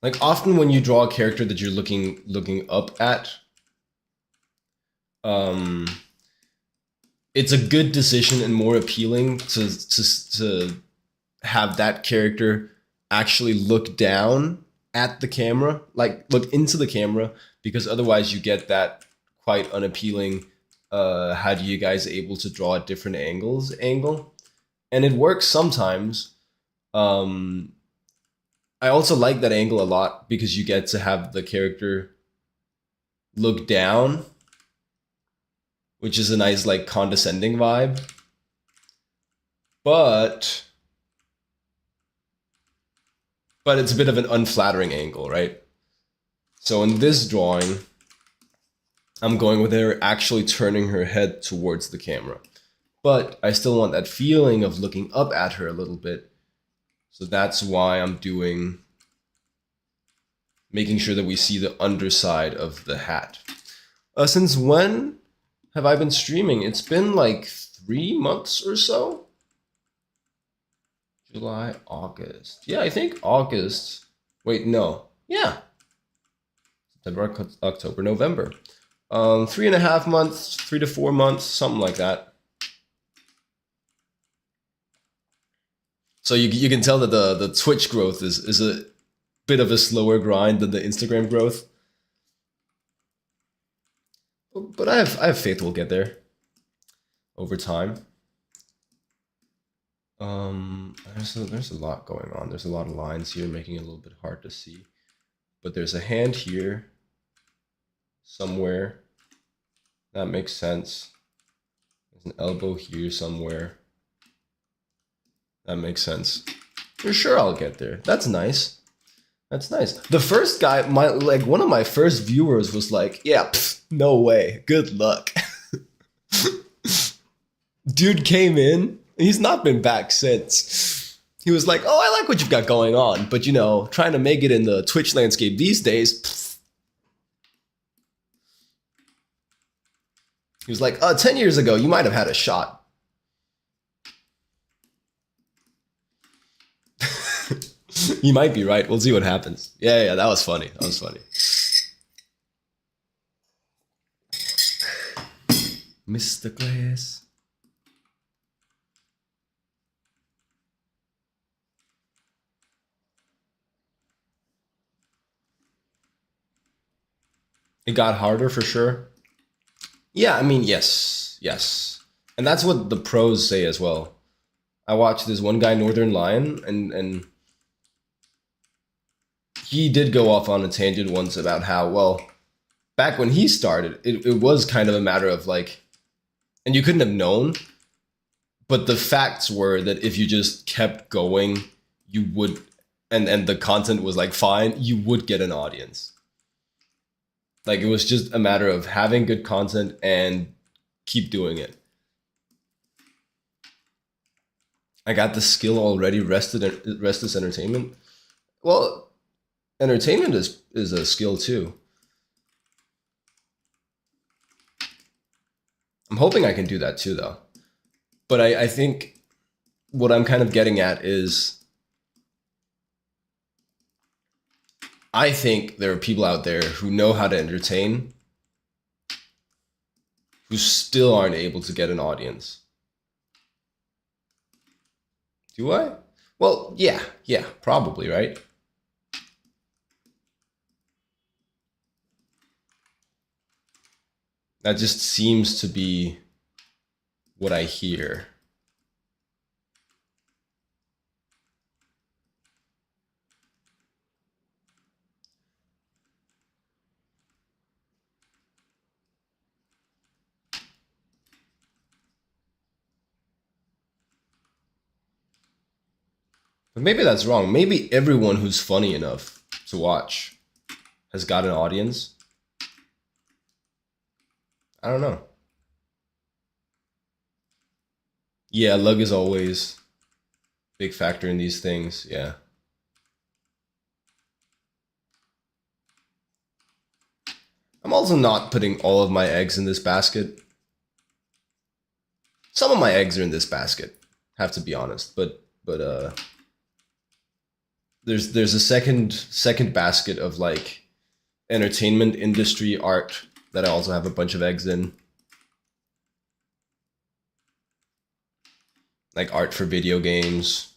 Like often when you draw a character that you're looking up at, it's a good decision and more appealing to have that character actually look down at the camera, like look into the camera, because otherwise you get that quite unappealing how do you guys able to draw at different angles angle. And it works sometimes. I also like that angle a lot because you get to have the character look down, which is a nice like condescending vibe. But it's a bit of an unflattering angle, right? So in this drawing, I'm going with her actually turning her head towards the camera. But I still want that feeling of looking up at her a little bit. So that's why I'm making sure that we see the underside of the hat. Since when have I been streaming? It's been like 3 months or so. July, August. Yeah, I think August. Wait, no. Yeah. September, October, November. 3.5 months, 3 to 4 months, something like that. So you can tell that the Twitch growth is a bit of a slower grind than the Instagram growth. But I have faith we'll get there over time. There's a lot going on. There's a lot of lines here, making it a little bit hard to see. But there's a hand here somewhere. That makes sense. There's an elbow here somewhere. That makes sense. For sure I'll get there. That's nice. That's nice. The first guy, one of my first viewers was like, yeah, no way. Good luck. Dude came in. He's not been back since. He was like, oh, I like what you've got going on. But, trying to make it in the Twitch landscape these days. He was like, 10 years ago, you might have had a shot. You might be right. We'll see what happens. Yeah, that was funny. That was funny. Mr. Glass. It got harder for sure. Yeah, I mean, yes. And that's what the pros say as well. I watched this one guy, Northern Lion, and he did go off on a tangent once about how, well, back when he started, it was kind of a matter of like, and you couldn't have known, but the facts were that if you just kept going, you would, and the content was like fine, you would get an audience. Like it was just a matter of having good content and keep doing it. I got the skill already. Restless entertainment. Well, entertainment is a skill too. I'm hoping I can do that too, though. But I think what I'm kind of getting at is I think there are people out there who know how to entertain who still aren't able to get an audience. Do I? Well, yeah, probably, right? That just seems to be what I hear. But maybe that's wrong. Maybe everyone who's funny enough to watch has got an audience. I don't know. Yeah, luck is always a big factor in these things. Yeah. I'm also not putting all of my eggs in this basket. Some of my eggs are in this basket, have to be honest. But there's a second basket of like entertainment industry art that I also have a bunch of eggs in. Like art for video games.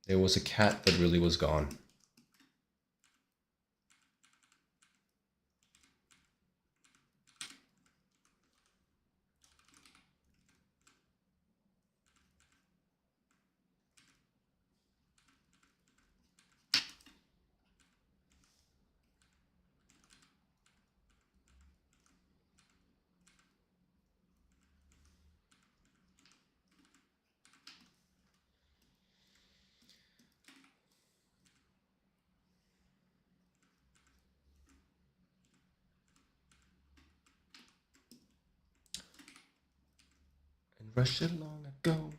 There was a cat that really was gone. And Russia long ago.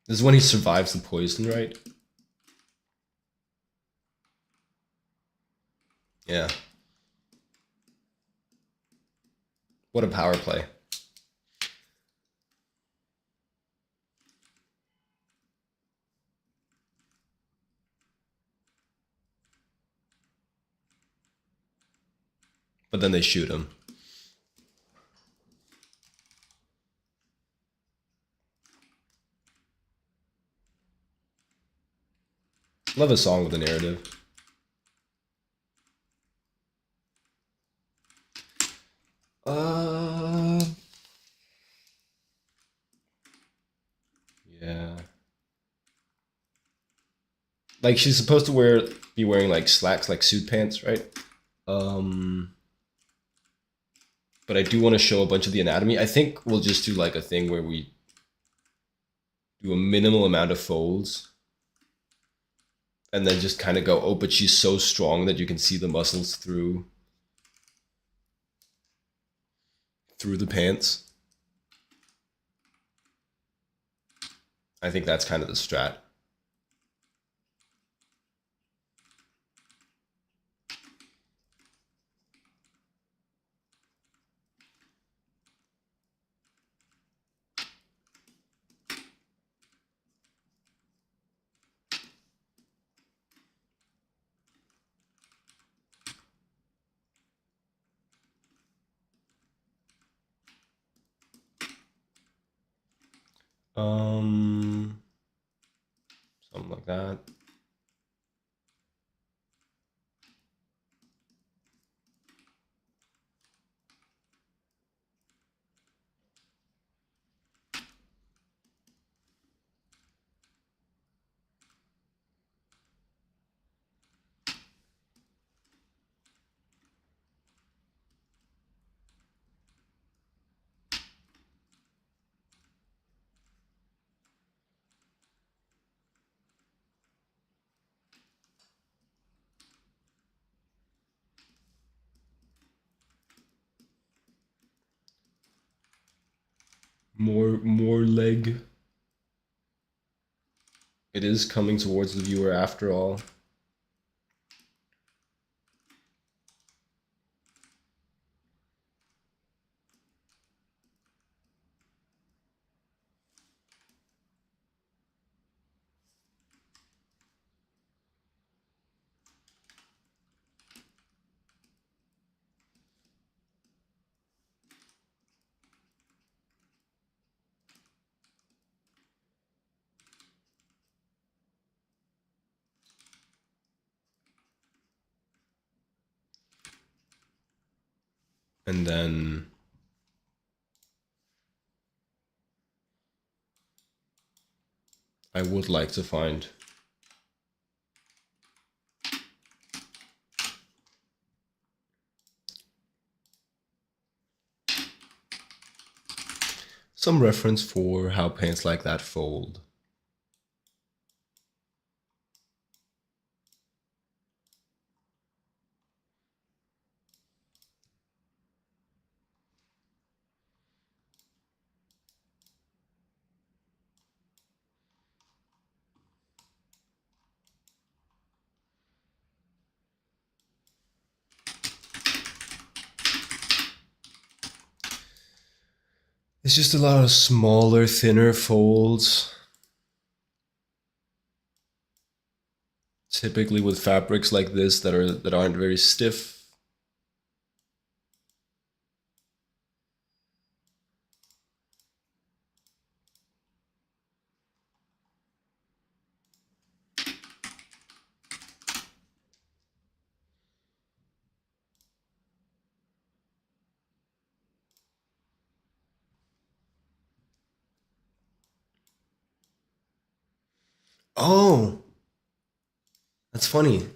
This is when he survives the poison, right? Yeah. What a power play. But then they shoot him. Love a song with a narrative. like she's supposed to be wearing like slacks, like suit pants, right? Um, but I do want to show a bunch of the anatomy. I think we'll just do like a thing where we do a minimal amount of folds and then just kind of go, oh, but she's so strong that you can see the muscles through the pants. I think that's kind of the strat. Something like that. More leg. It is coming towards the viewer after all. And then I would like to find some reference for how pants like that fold. It's just a lot of smaller, thinner folds. Typically with fabrics like this that aren't very stiff. Oh, that's funny.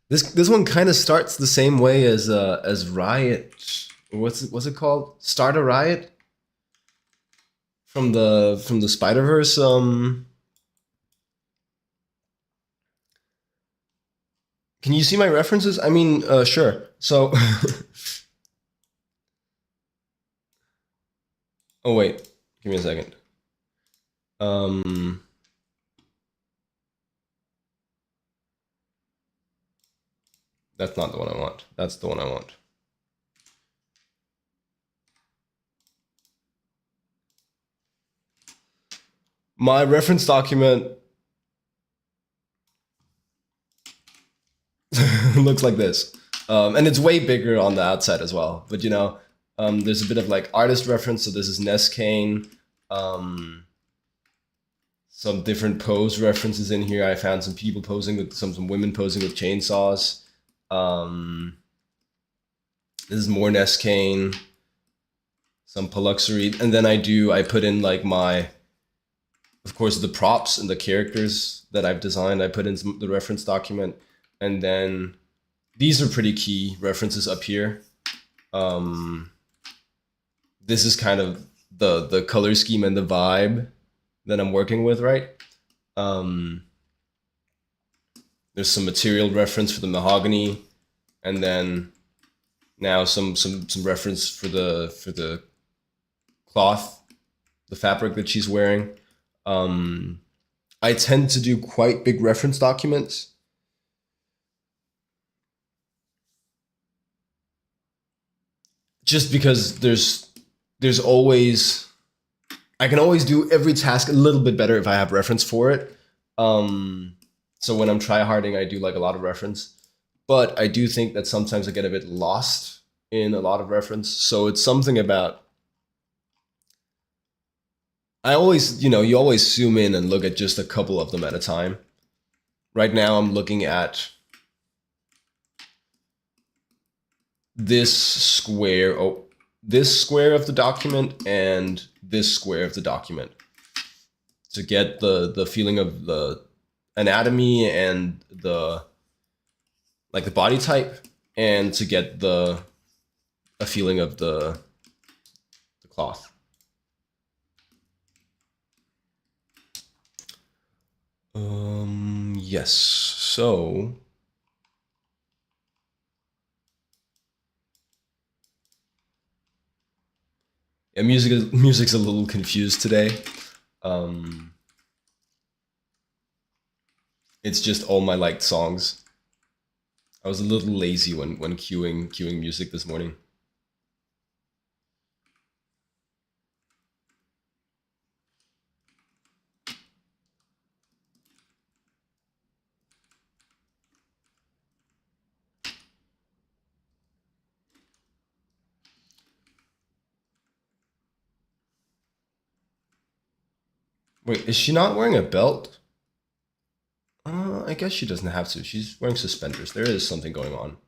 This one kind of starts the same way as Riot. What's it called? Start a Riot from the Spider-Verse. Can you see my references? I mean, sure. So, oh wait, give me a second. That's not the one I want. That's the one I want. My reference document looks like this. And it's way bigger on the outside as well. But you know, there's a bit of like artist reference. So this is Ness Kane. Some different pose references in here. I found some people posing with some women posing with chainsaws. This is more Ness Kane. Some Paluxury. And then I put in like my of course, the props and the characters that I've designed, I put in the reference document. And then these are pretty key references up here. Um, this is kind of the color scheme and the vibe that I'm working with, right? Um, there's some material reference for the mahogany, and then now some reference for the cloth, the fabric that she's wearing. Um, I tend to do quite big reference documents just because there's always I can always do every task a little bit better if I have reference for it. Um, so when I'm try harding, I do like a lot of reference, but I do think that sometimes I get a bit lost in a lot of reference. So it's something about I always, you always zoom in and look at just a couple of them at a time. Right now, I'm looking at this square, this square of the document and this square of the document to get the feeling of the anatomy and the body type, and to get a feeling of the cloth. Yes. So yeah, music's a little confused today. Um, it's just all my liked songs. I was a little lazy when queuing music this morning. Wait, is she not wearing a belt? I guess she doesn't have to. She's wearing suspenders. There is something going on.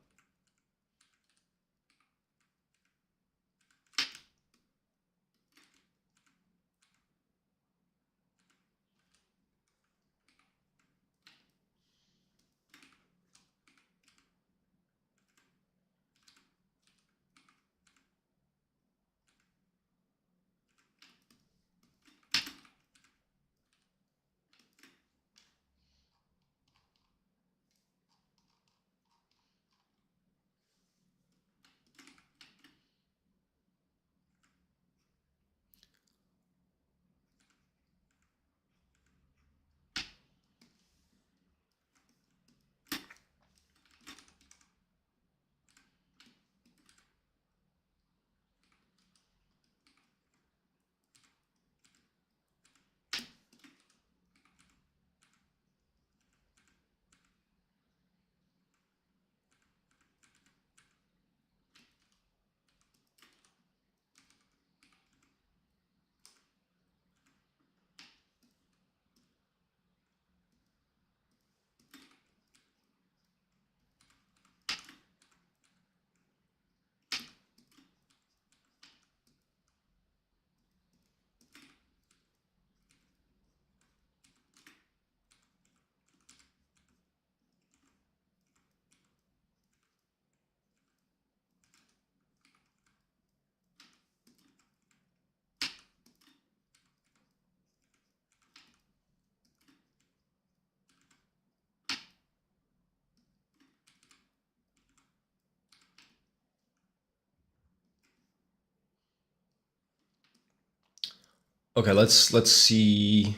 Okay, let's see.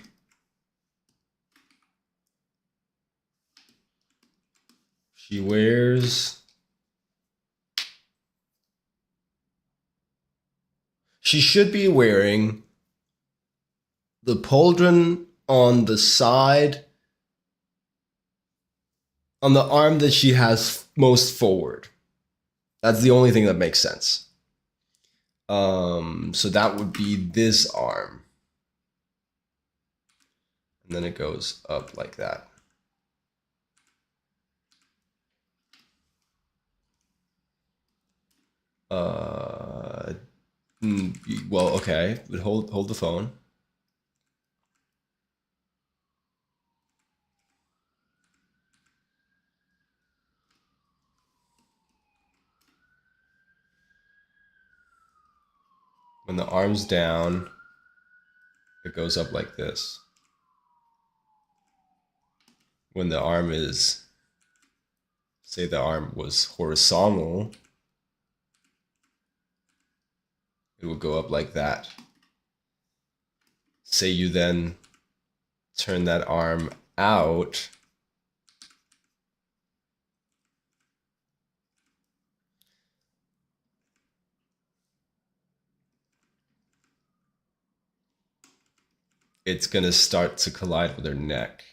She wears. She should be wearing the pauldron on the side, on the arm that she has most forward. That's the only thing that makes sense. So that would be this arm. And then it goes up like that. Uh, well, okay, but hold the phone. When the arm's down, it goes up like this. When the arm is, say the arm was horizontal, it will go up like that. Say you then turn that arm out, it's going to start to collide with her neck.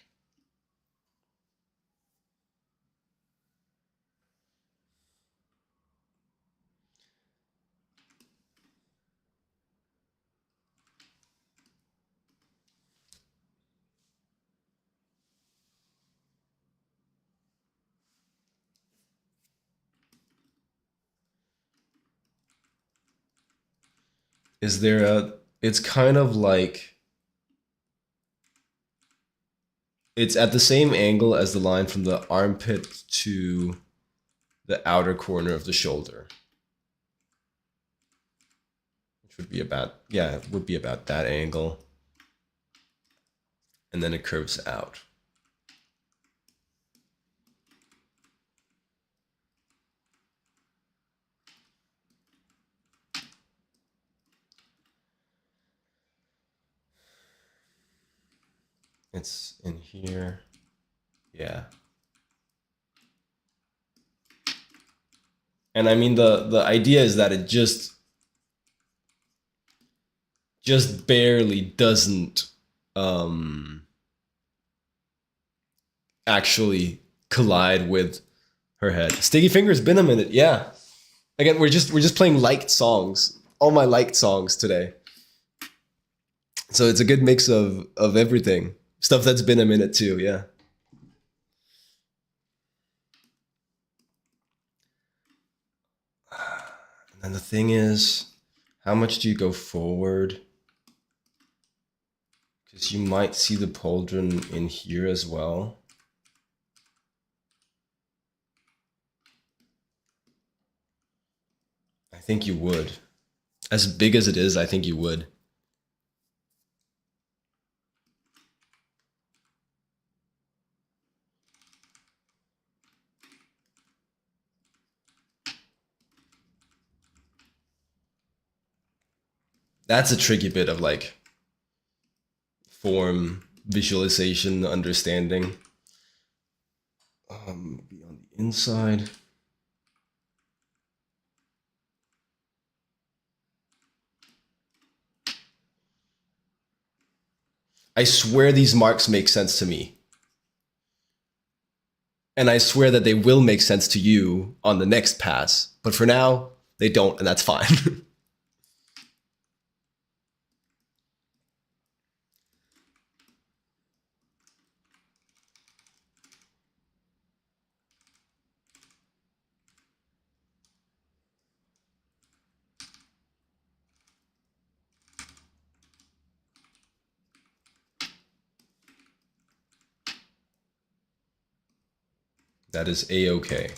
Is there a, it's kind of like, it's at the same angle as the line from the armpit to the outer corner of the shoulder. Which would be about, yeah, it would be about that angle. And then it curves out. It's in here. Yeah. And I mean, the idea is that it just barely doesn't actually collide with her head. Sticky Fingers, been a minute. Yeah. Again, we're just playing liked songs. All my liked songs today. So it's a good mix of everything. Stuff that's been a minute too, yeah. And then the thing is, how much do you go forward? Because you might see the pauldron in here as well. I think you would. As big as it is, I think you would. That's a tricky bit of like form, visualization, understanding. Be on the inside. I swear these marks make sense to me. And I swear that they will make sense to you on the next pass. But for now, they don't, and that's fine. That is A-okay.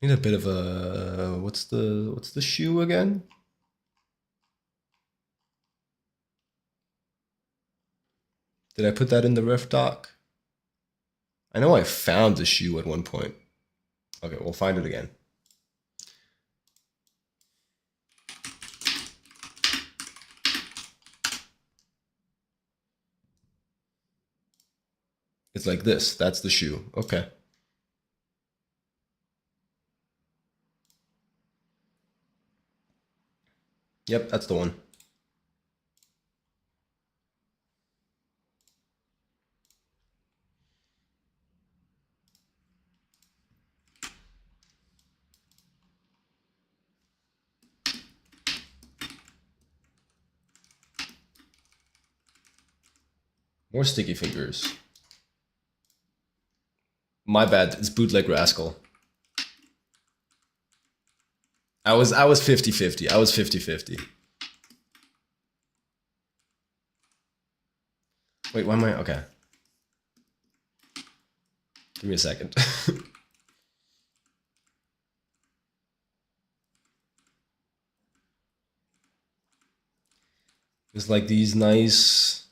Need a bit of a, what's the shoe again? Did I put that in the ref doc? I know I found the shoe at one point. Okay, we'll find it again. It's like this. That's the shoe. Okay. Yep, that's the one. More Sticky Fingers. My bad. It's Bootleg Rascal. I was 50-50. I was 50-50. Wait, why am I? Okay. Give me a second. It's like these nice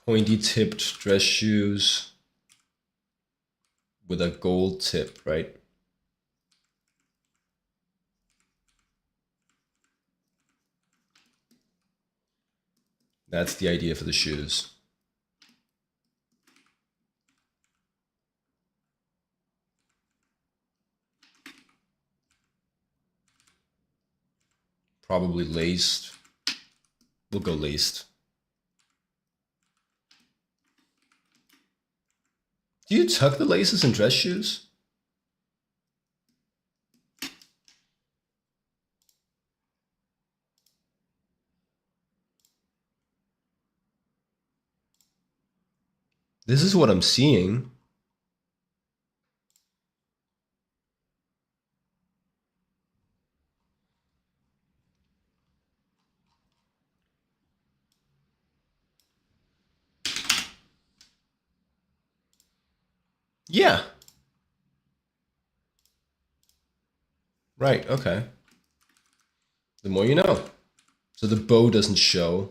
pointy tipped dress shoes with a gold tip, right? That's the idea for the shoes. Probably laced. We'll go laced. Do you tuck the laces in dress shoes? This is what I'm seeing. Yeah. Right, okay. The more you know. So the bow doesn't show.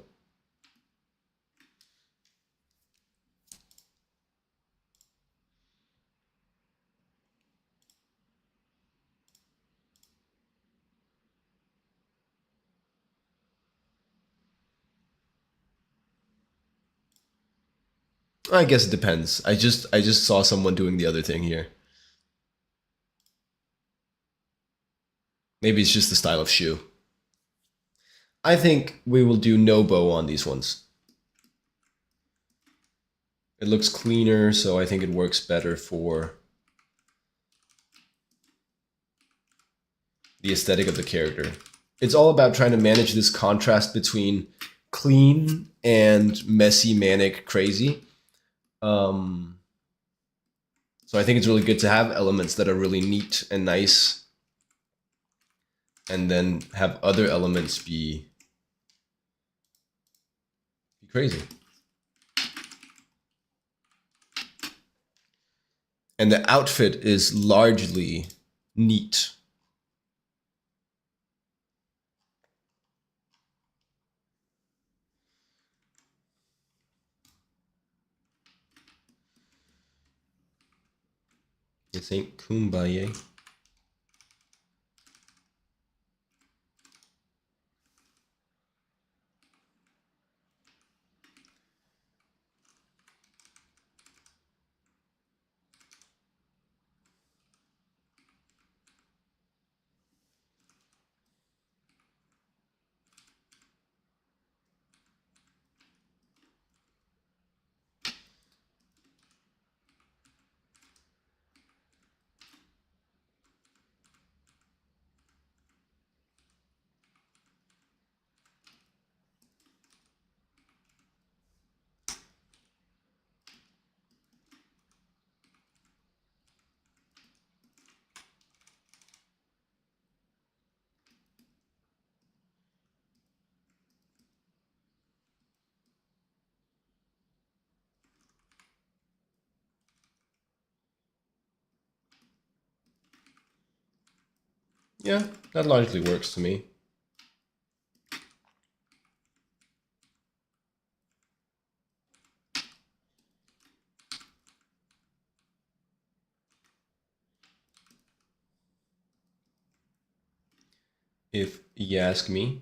I guess it depends. I just saw someone doing the other thing here. Maybe it's just the style of shoe. I think we will do no bow on these ones. It looks cleaner, so I think it works better for the aesthetic of the character. It's all about trying to manage this contrast between clean and messy, manic, crazy. So I think it's really good to have elements that are really neat and nice, and then have other elements be crazy. And the outfit is largely neat. This ain't kumbaya. Yeah, that largely works to me. If you ask me.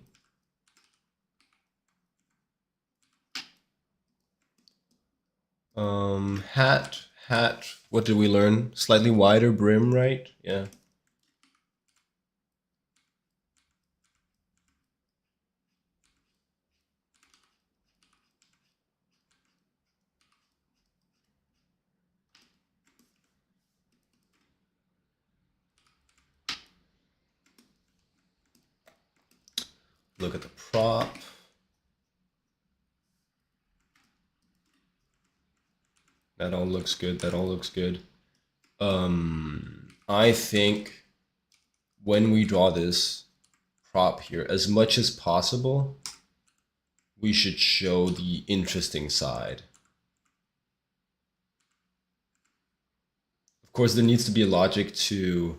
Hat. What did we learn? Slightly wider brim, right? Yeah. Look at the prop. That all looks good. That all looks good. I think when we draw this prop here, as much as possible, we should show the interesting side. Of course, there needs to be a logic to.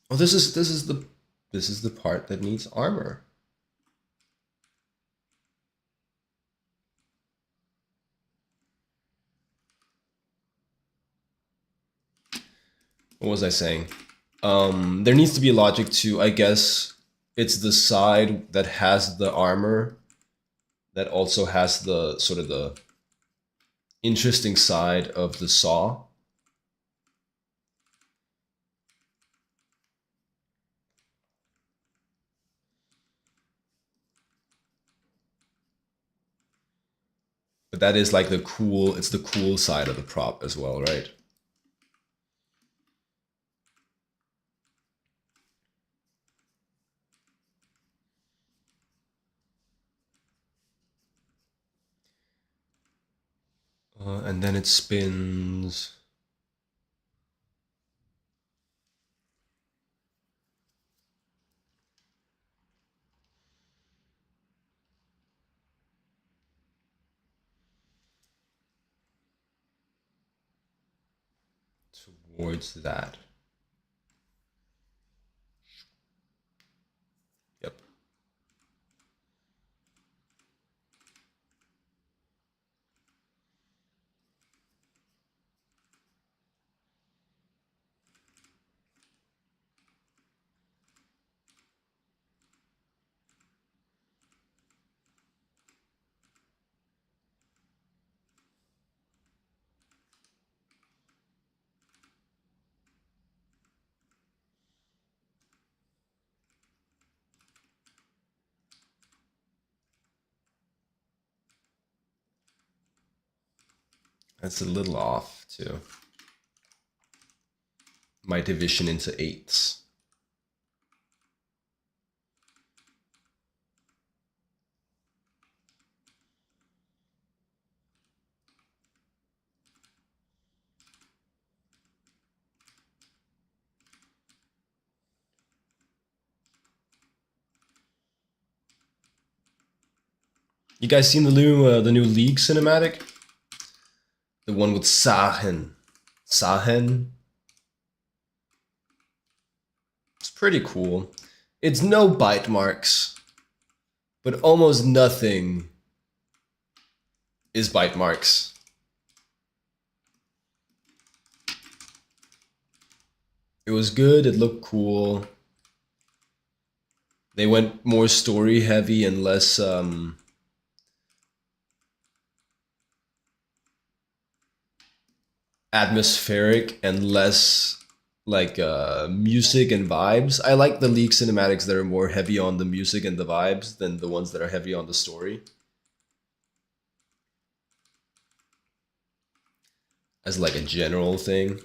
Oh, this is the part that needs armor. What was I saying? There needs to be a logic to, I guess, it's the side that has the armor that also has the sort of the interesting side of the saw. But that is like it's the cool side of the prop as well, right? And then it spins. Towards that. Yep. That's a little off too. My division into eighths. You guys seen the new League cinematic? The one with Sahen. Sahen. It's pretty cool. It's no bite marks, but almost nothing is bite marks. It was good, it looked cool. They went more story heavy and less atmospheric and less like music and vibes. I like the League cinematics that are more heavy on the music and the vibes than the ones that are heavy on the story. As like a general thing.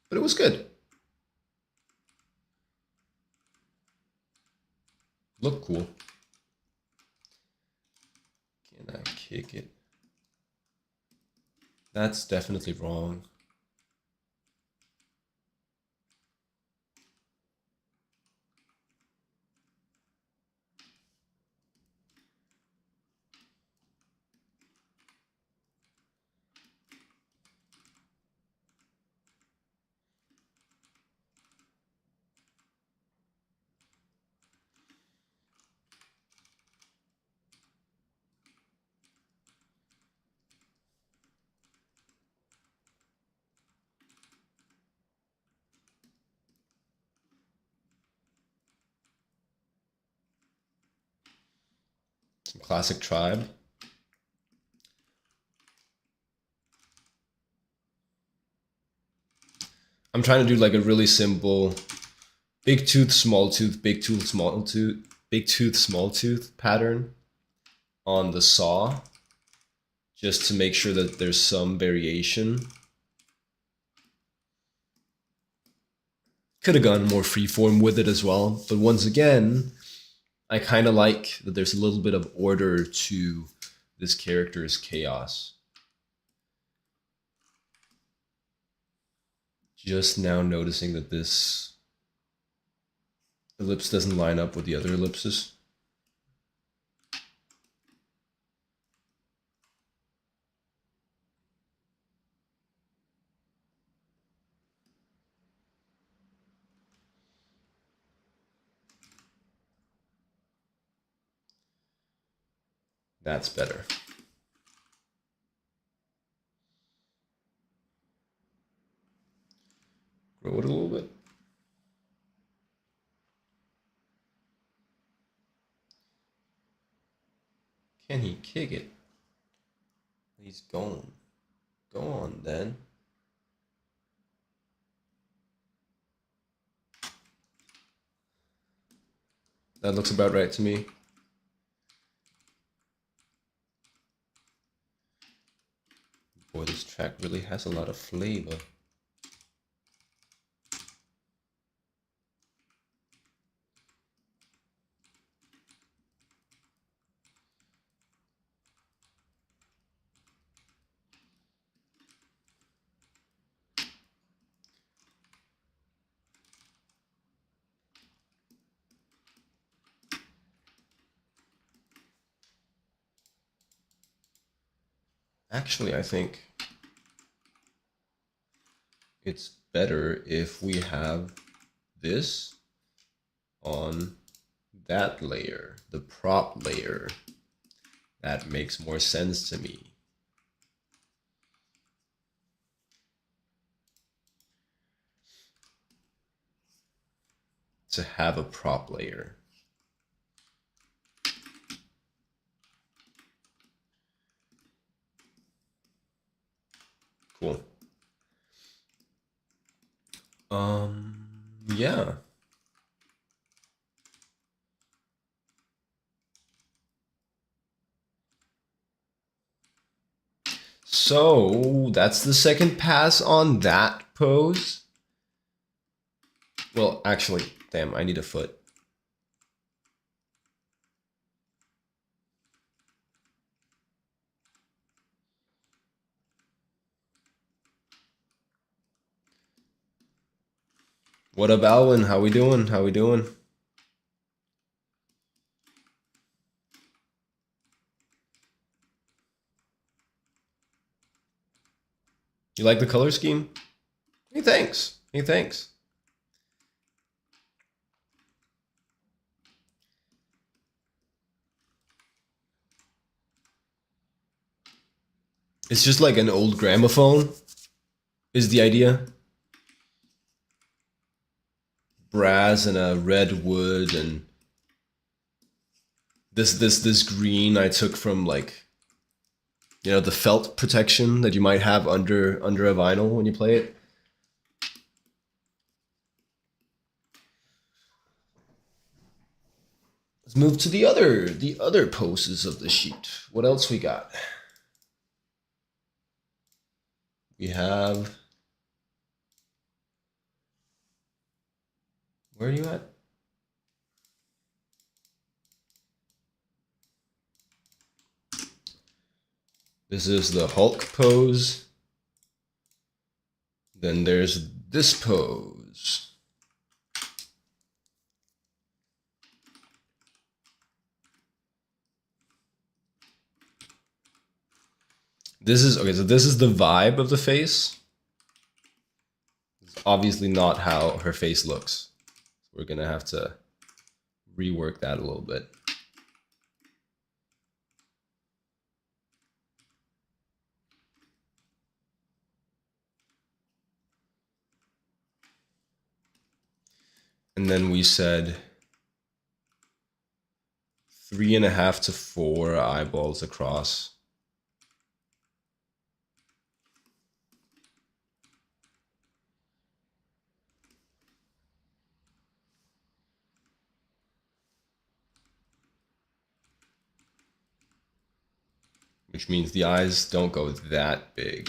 But it was good. Looked cool. Can I kick it? That's definitely wrong. Some classic Tribe. I'm trying to do like a really simple big tooth, small tooth, big tooth, small tooth, big tooth, small tooth pattern on the saw, just to make sure that there's some variation. Could have gone more freeform with it as well, but once again, I kind of like that there's a little bit of order to this character's chaos. Just now noticing that this ellipse doesn't line up with the other ellipses. That's better. Grow it a little bit. Can he kick it? He's gone. Go on then. That looks about right to me. Boy, this track really has a lot of flavor. Actually, I think it's better if we have this on that layer, the prop layer. That makes more sense to me. To have a prop layer. Cool. Yeah. So that's the second pass on that pose. Well, actually, damn, I need a foot. What up, Alwyn? How we doing? How we doing? You like the color scheme? Hey, thanks. Hey, thanks. It's just like an old gramophone, is the idea. Brass and a red wood and this green I took from, like, you know, the felt protection that you might have under a vinyl when you play it. Let's move to the other poses of the sheet. What else we got? We have, where are you at? This is the Hulk pose. Then there's this pose. This is, okay, so this is the vibe of the face. It's obviously not how her face looks. We're gonna have to rework that a little bit. And then we said 3.5 to 4 eyeballs across. Which means the eyes don't go that big.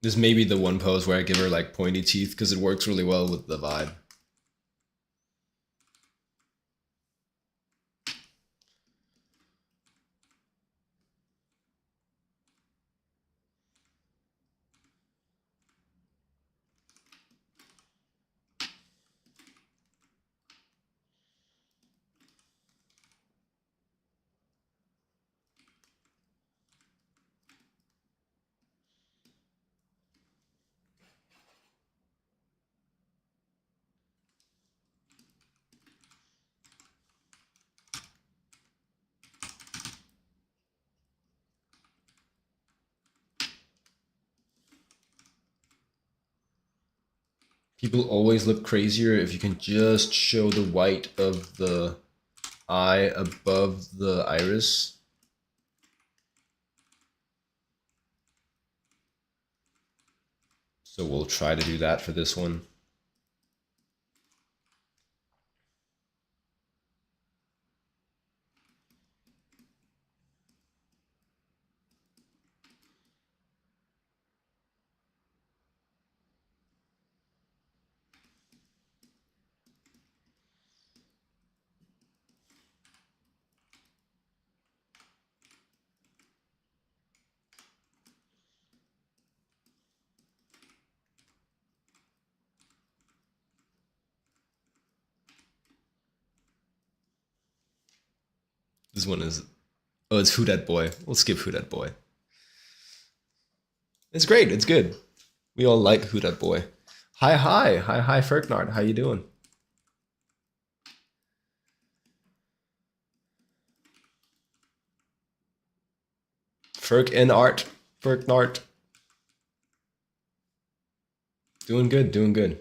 This may be the one pose where I give her like pointy teeth because it works really well with the vibe. People always look crazier if you can just show the white of the eye above the iris. So we'll try to do that for this one. This one is, oh, it's Who Dat Boy. We'll skip Who Dat Boy. It's great. It's good. We all like Who Dat Boy. Hi, Ferknard. How you doing? Ferk in art. Ferknard. Doing good, doing good.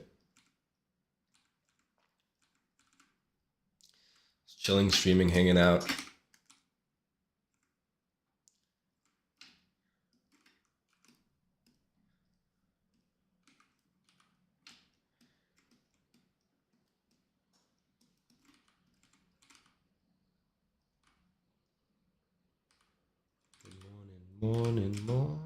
Chilling, streaming, hanging out. Morning, morning.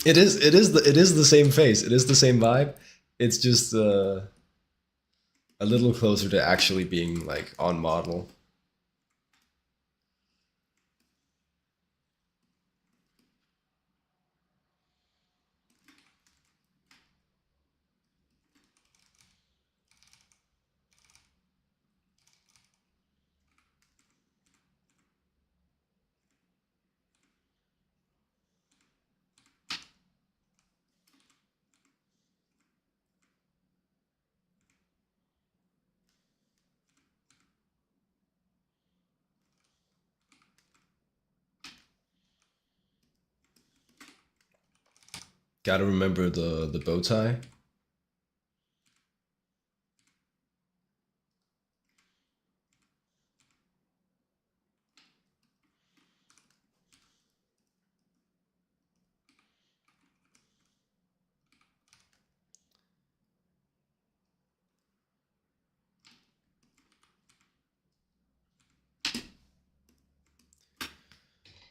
It is the same face. It is the same vibe. It's just a little closer to actually being like on model. Gotta remember the bow tie.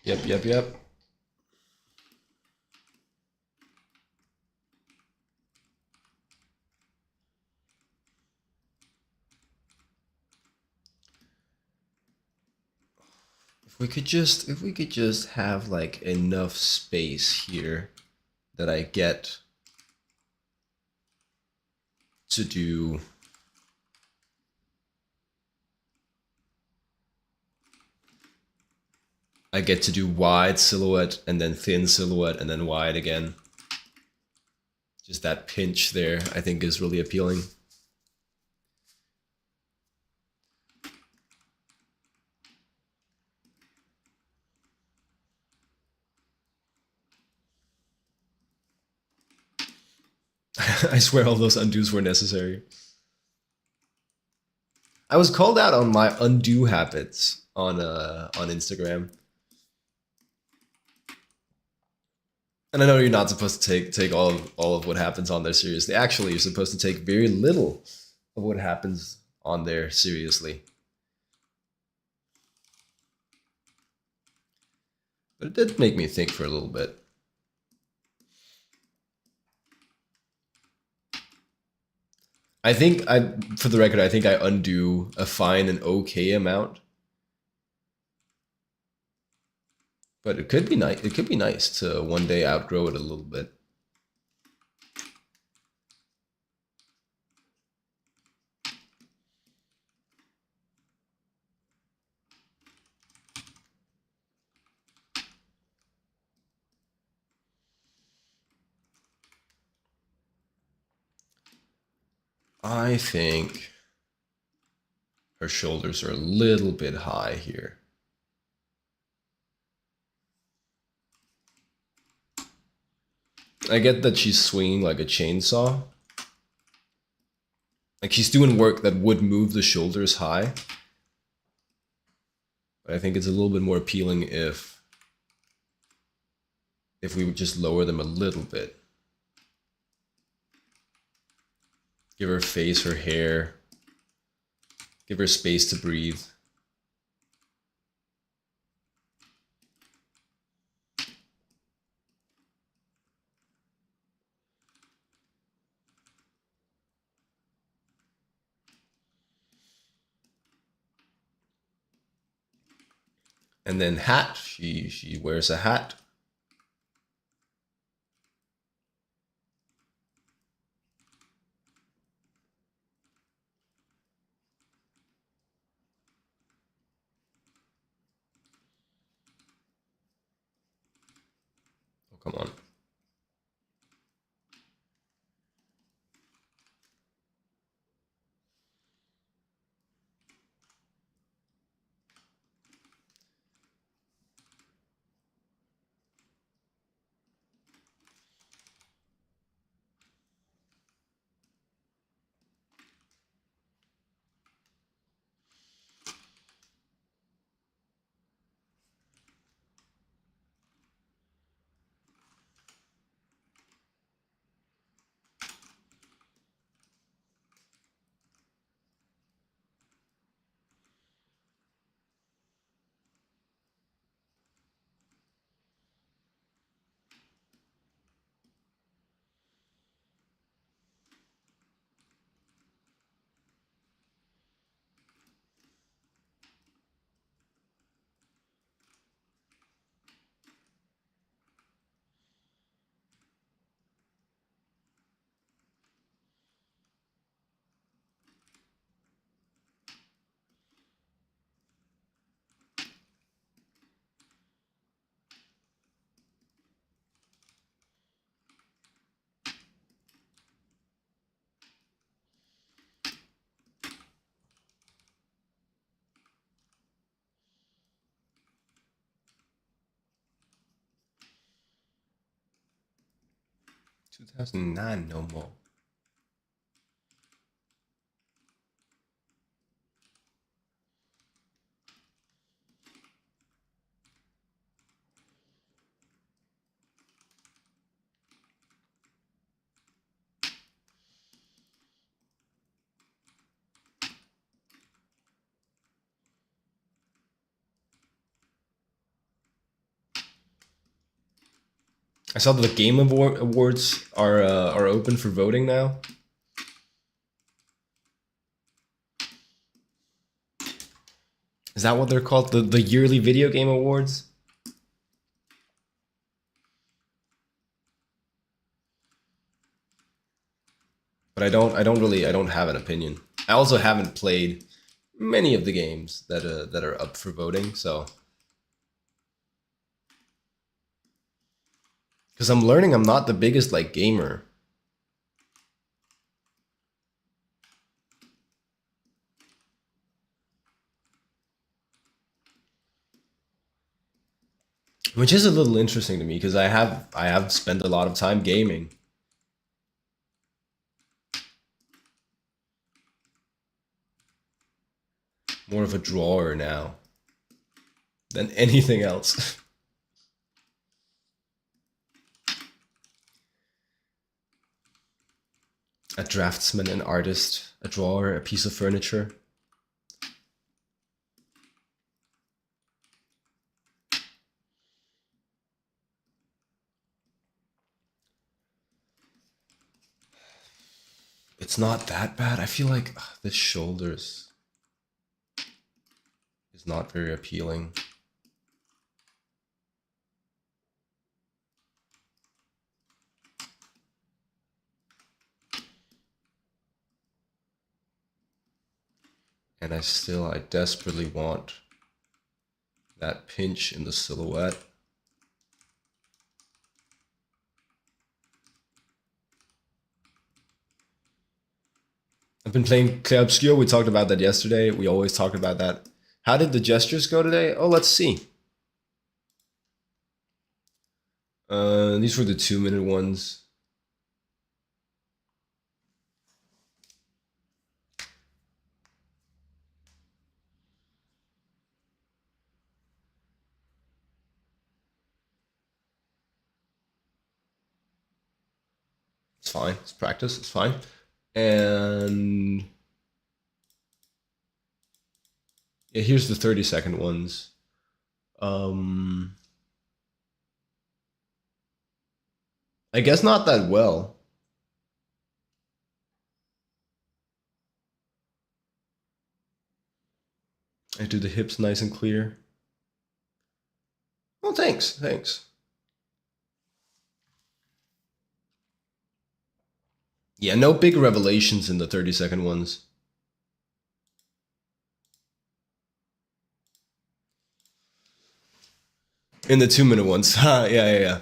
Yep. If we could just have like enough space here that I get to do wide silhouette and then thin silhouette and then wide again. Just that pinch there I think is really appealing. I swear all those undos were necessary. I was called out on my undo habits on Instagram. And I know you're not supposed to take all of what happens on there seriously. Actually, you're supposed to take very little of what happens on there seriously. But it did make me think for a little bit. I think for the record, I think I undo a fine and okay amount. But it could be nice. It could be nice to one day outgrow it a little bit. I think her shoulders are a little bit high here. I get that she's swinging like a chainsaw. Like she's doing work that would move the shoulders high. But I think it's a little bit more appealing if we would just lower them a little bit. Give her face, her hair. Give her space to breathe. And then hat. She wears a hat. Oh, come on. Two 2009 no more. I saw that the Game Awards are open for voting now. Is that what they're called? The yearly video game awards? But I don't have an opinion. I also haven't played many of the games that are up for voting, so because I'm learning I'm not the biggest like gamer. Which is a little interesting to me because I have spent a lot of time gaming. More of a drawer now. than anything else. A draftsman, an artist, a drawer, a piece of furniture. It's not that bad. I feel like this shoulders is not very appealing. And I desperately want that pinch in the silhouette. I've been playing Clair Obscur. We talked about that yesterday. We always talk about that. How did the gestures go today? Oh, let's see. These were the 2-minute ones. It's fine. It's practice. It's fine. And yeah, here's the 30-second ones. I guess not that well. I do the hips nice and clear. Oh, thanks. Thanks. Yeah, no big revelations in the 30-second ones. In the 2-minute ones. Yeah.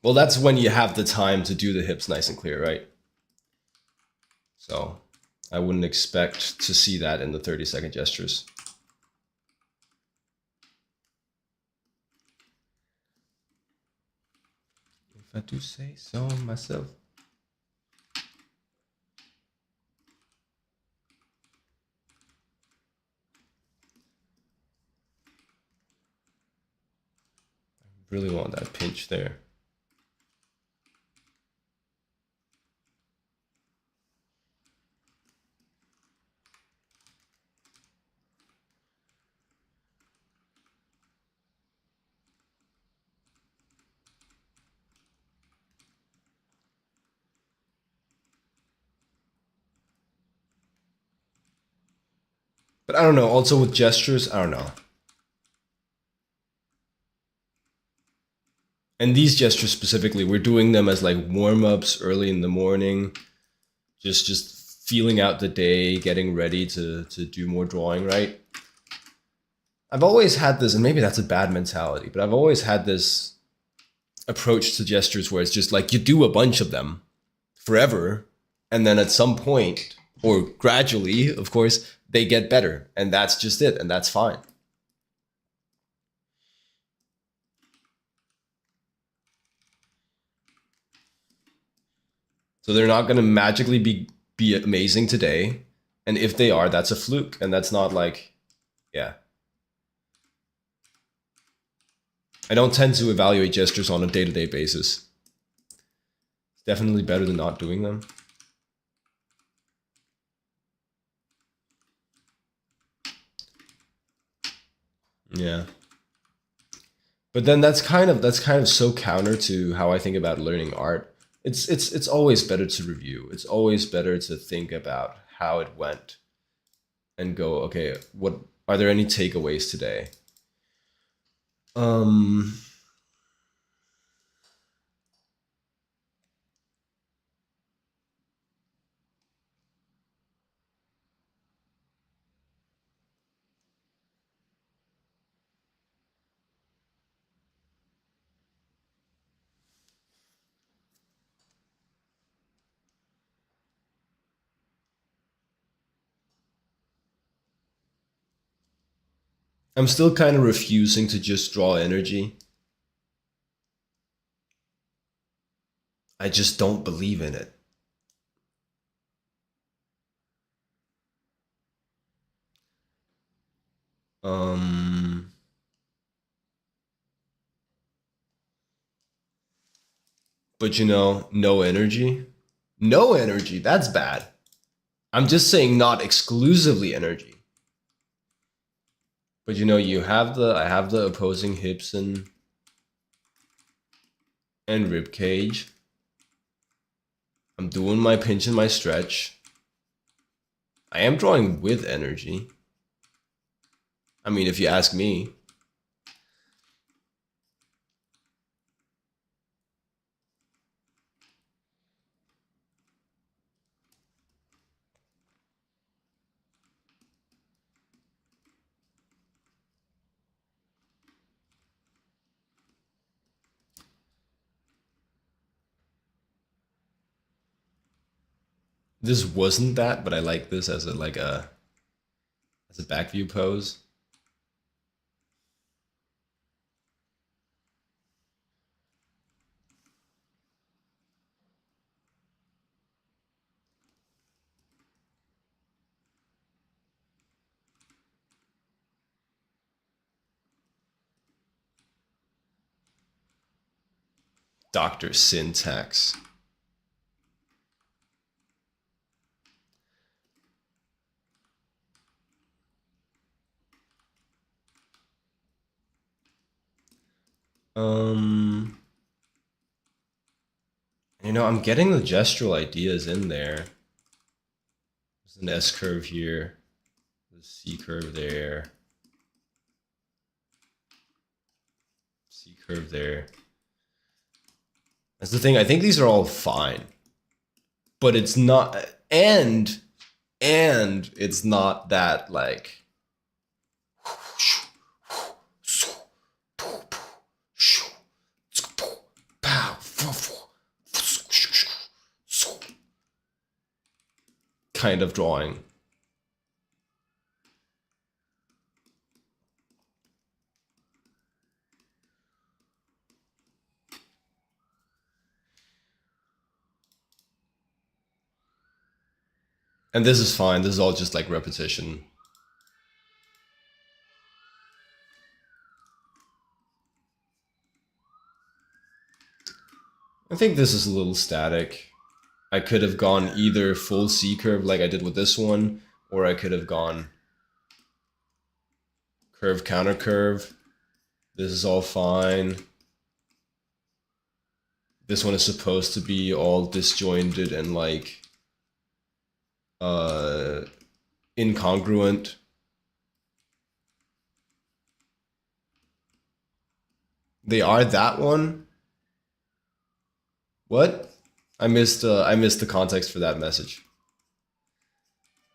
Well, that's when you have the time to do the hips nice and clear, right? So I wouldn't expect to see that in the 30-second gestures. If I do say so myself. I really want that pinch there. But I don't know, also with gestures, I don't know. And these gestures specifically, we're doing them as like warm-ups early in the morning. Just feeling out the day, getting ready to do more drawing, right? I've always had this, and maybe that's a bad mentality, but I've always had this approach to gestures where it's just like you do a bunch of them forever, and then at some point, or gradually, of course, they get better, and that's just it, and that's fine. So they're not going to magically be amazing today, and if they are, that's a fluke, and that's not like, yeah. I don't tend to evaluate gestures on a day-to-day basis. It's definitely better than not doing them. Yeah. But then that's kind of so counter to how I think about learning art. It's always better to review. It's always better to think about how it went and go, okay, what are there any takeaways today? Um I'm still kind of refusing to just draw energy. I just don't believe in it. Um, but you know, no energy. No energy, that's bad. I'm just saying not exclusively energy. But you know, I have the opposing hips and rib cage. I'm doing my pinch and my stretch. I am drawing with energy. I mean, if you ask me. This wasn't that, but I like this as a back view pose. Dr. Syntax. You know, I'm getting the gestural ideas in there. There's an S curve here. There's a C curve there. C curve there. That's the thing. I think these are all fine. But it's not and it's not that like kind of drawing. And this is fine. This is all just like repetition. I think this is a little static. I could have gone either full C curve like I did with this one, or I could have gone curve, counter curve. This is all fine. This one is supposed to be all disjointed and like incongruent. They are that one. What? I missed the context for that message.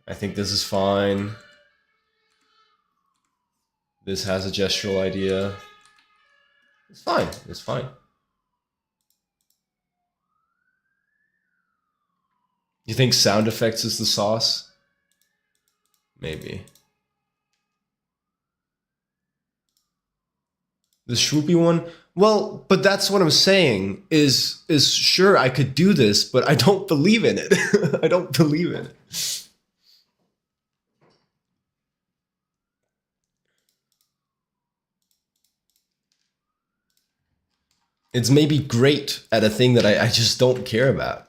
I think this is fine. This has a gestural idea. It's fine. It's fine. You think sound effects is the sauce? Maybe. The Shroopy one? Well, but that's what I'm saying is sure I could do this, but I don't believe in it. I don't believe in it. It's maybe great at a thing that I just don't care about.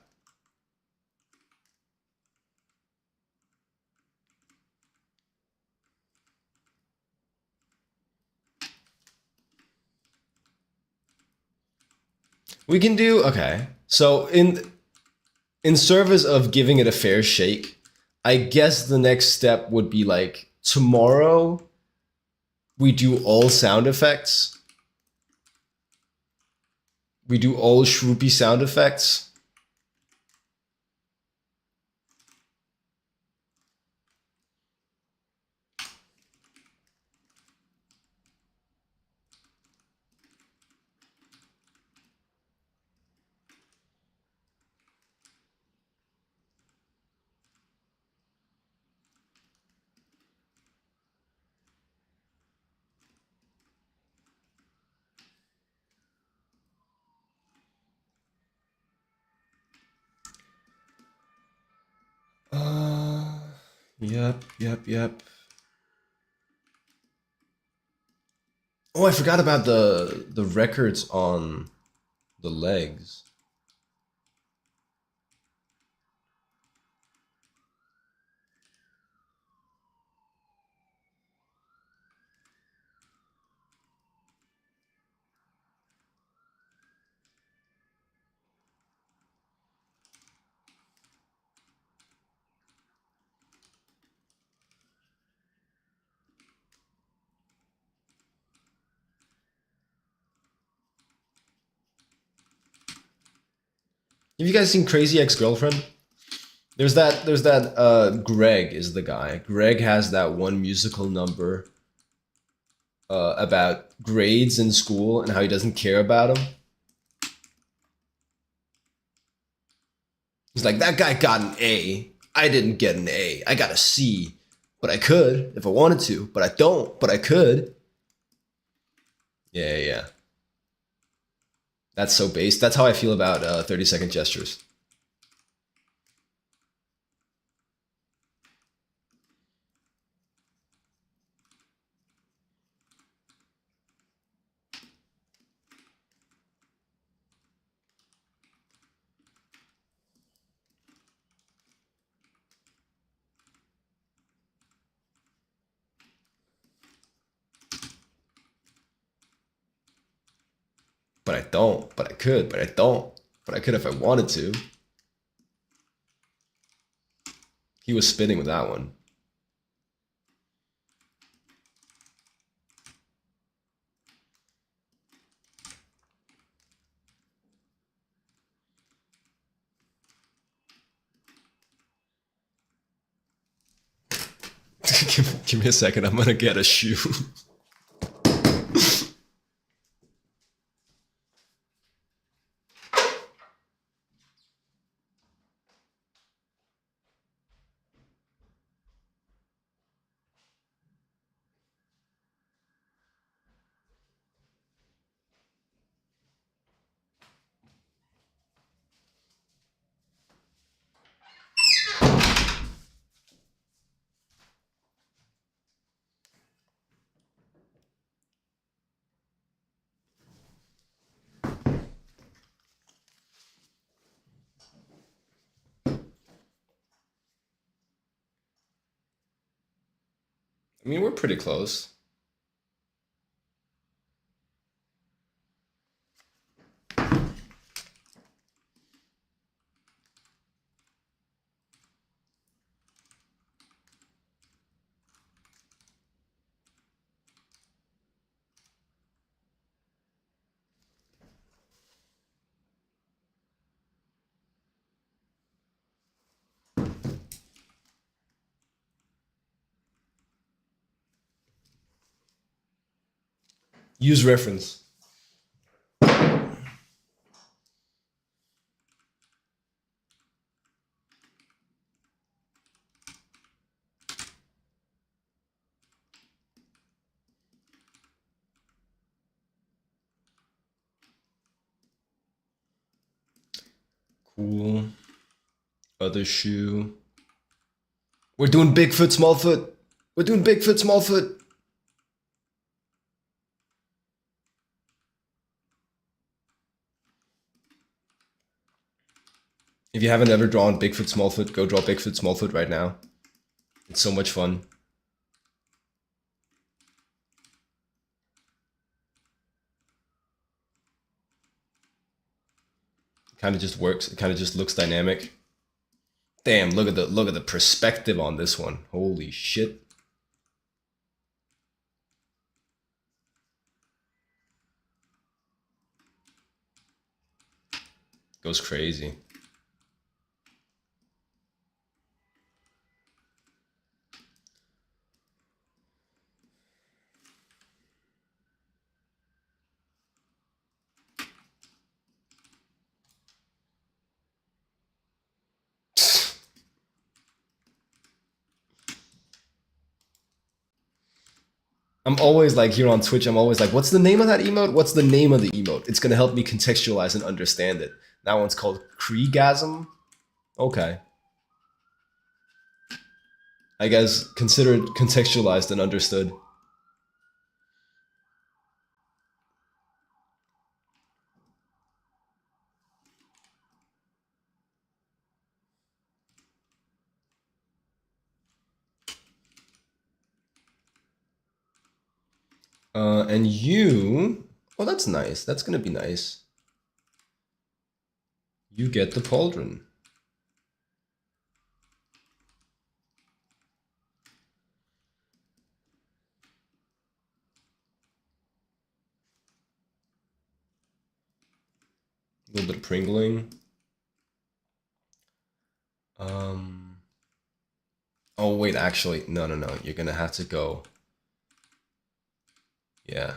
We can do okay. So in service of giving it a fair shake, I guess the next step would be like tomorrow we do all sound effects. We do all Shroopy sound effects. Yep. Oh, I forgot about the records on the legs. Have you guys seen Crazy Ex-Girlfriend? There's that Greg is the guy. Greg has that one musical number about grades in school and how he doesn't care about them. He's like, that guy got an A. I didn't get an A. I got a C. But I could if I wanted to. But I don't. But I could. Yeah, yeah. That's so base. That's how I feel about 30-second gestures. But I don't. But I could. But I don't. But I could if I wanted to. He was spinning with that one. Give me a second. I'm gonna get a shoe. I mean, we're pretty close. Use reference. Cool. Other shoe. We're doing Bigfoot, Smallfoot. We're doing Bigfoot, Smallfoot. If you haven't ever drawn Bigfoot, Smallfoot, go draw Bigfoot, Smallfoot right now. It's so much fun. It kind of just works. It kind of just looks dynamic. Damn, look at the perspective on this one. Holy shit. Goes crazy. I'm always like here on Twitch, I'm always like, what's the name of that emote? What's the name of the emote? It's gonna help me contextualize and understand it. That one's called Kriegasm. Okay. I guess consider it contextualized and understood. And you, oh, that's nice. That's gonna be nice. You get the pauldron. A little bit of pringling. Oh wait, actually, no. You're gonna have to go. Yeah.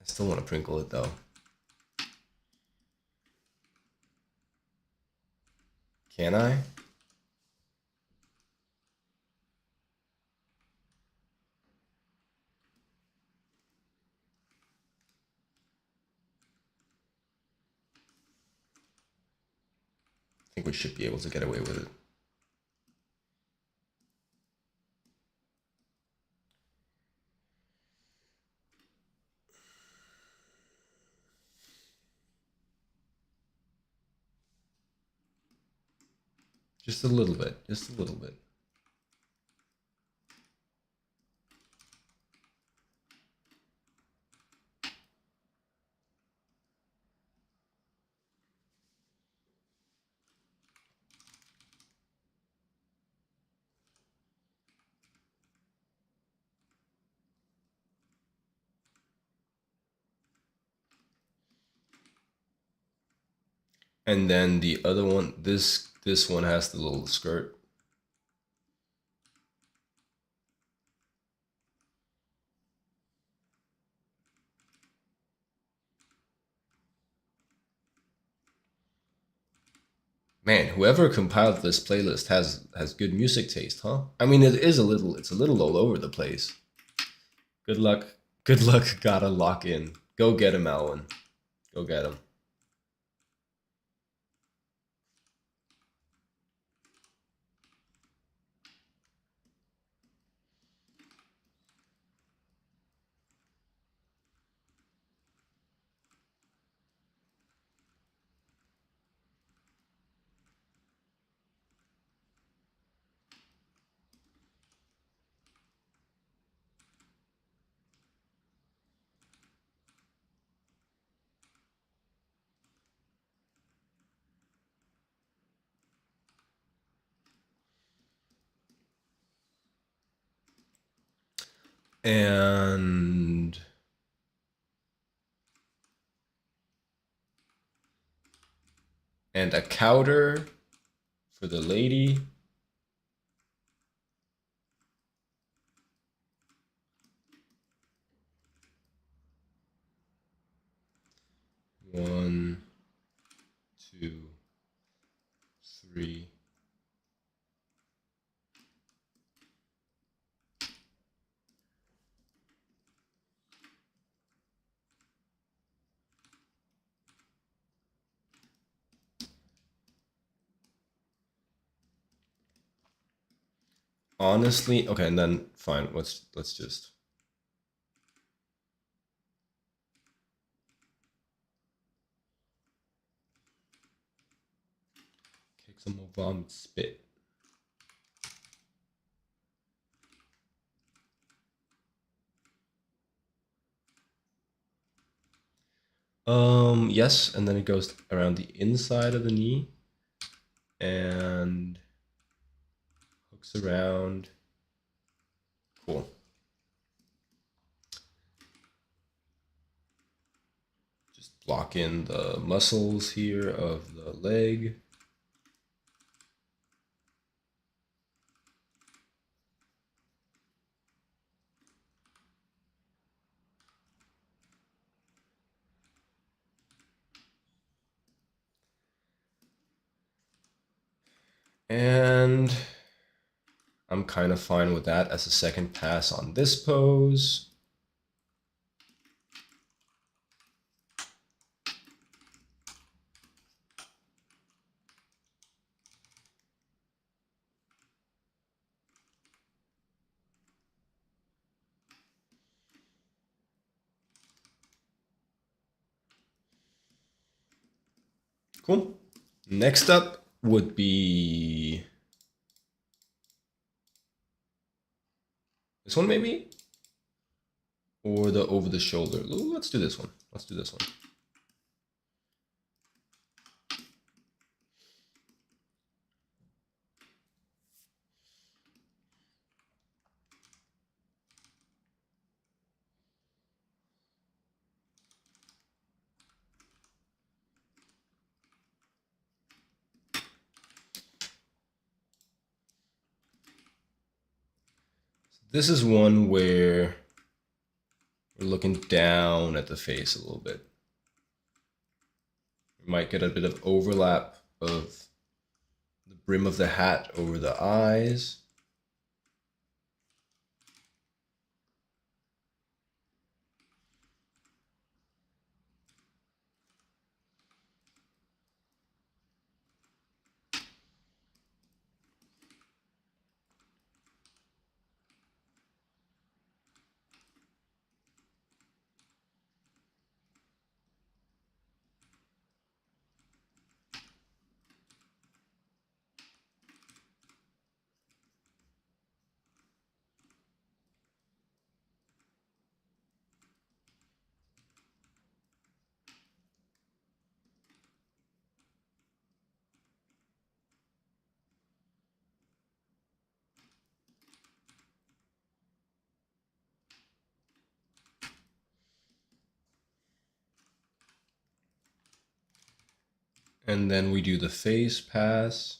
I still want to Pringle it though. Can I? I think we should be able to get away with it. Just a little bit. Just a little bit. And then the other one, this one has the little skirt. Man, whoever compiled this playlist has good music taste, huh? I mean, it's a little all over the place. Good luck. Good luck. Gotta lock in. Go get him, Alwyn. Go get him. And a counter for the lady. One, two, three. Honestly, okay, and then fine. Let's just kick some more vomit spit. Yes, and then it goes around the inside of the knee and hooks around. Cool. Just block in the muscles here of the leg. And I'm kind of fine with that as a second pass on this pose. Cool. Next up would be this one, maybe? or the over the shoulder? Let's do this one. Let's do this one. This is one where we're looking down at the face a little bit. We might get a bit of overlap of the brim of the hat over the eyes. And then we do the face pass.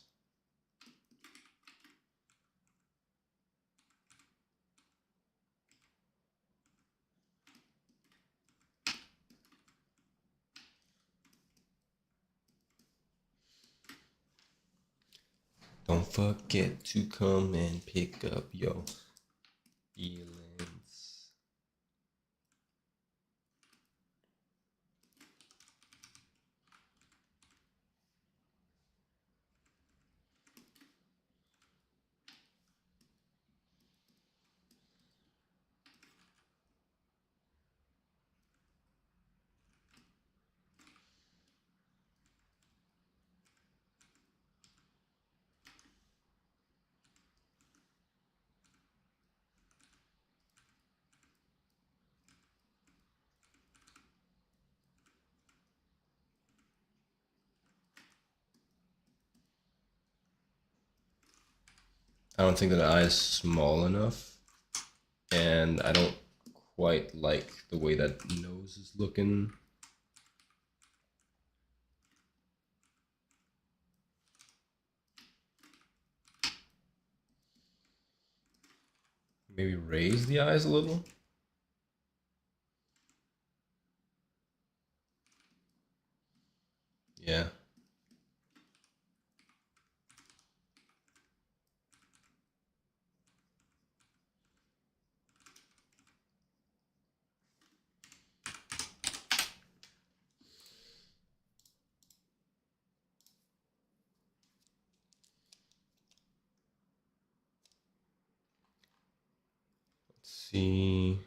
Don't forget to come and pick up your feelings. I don't think that eye is small enough, and I don't quite like the way that nose is looking. Maybe raise the eyes a little. Yeah. Let's see.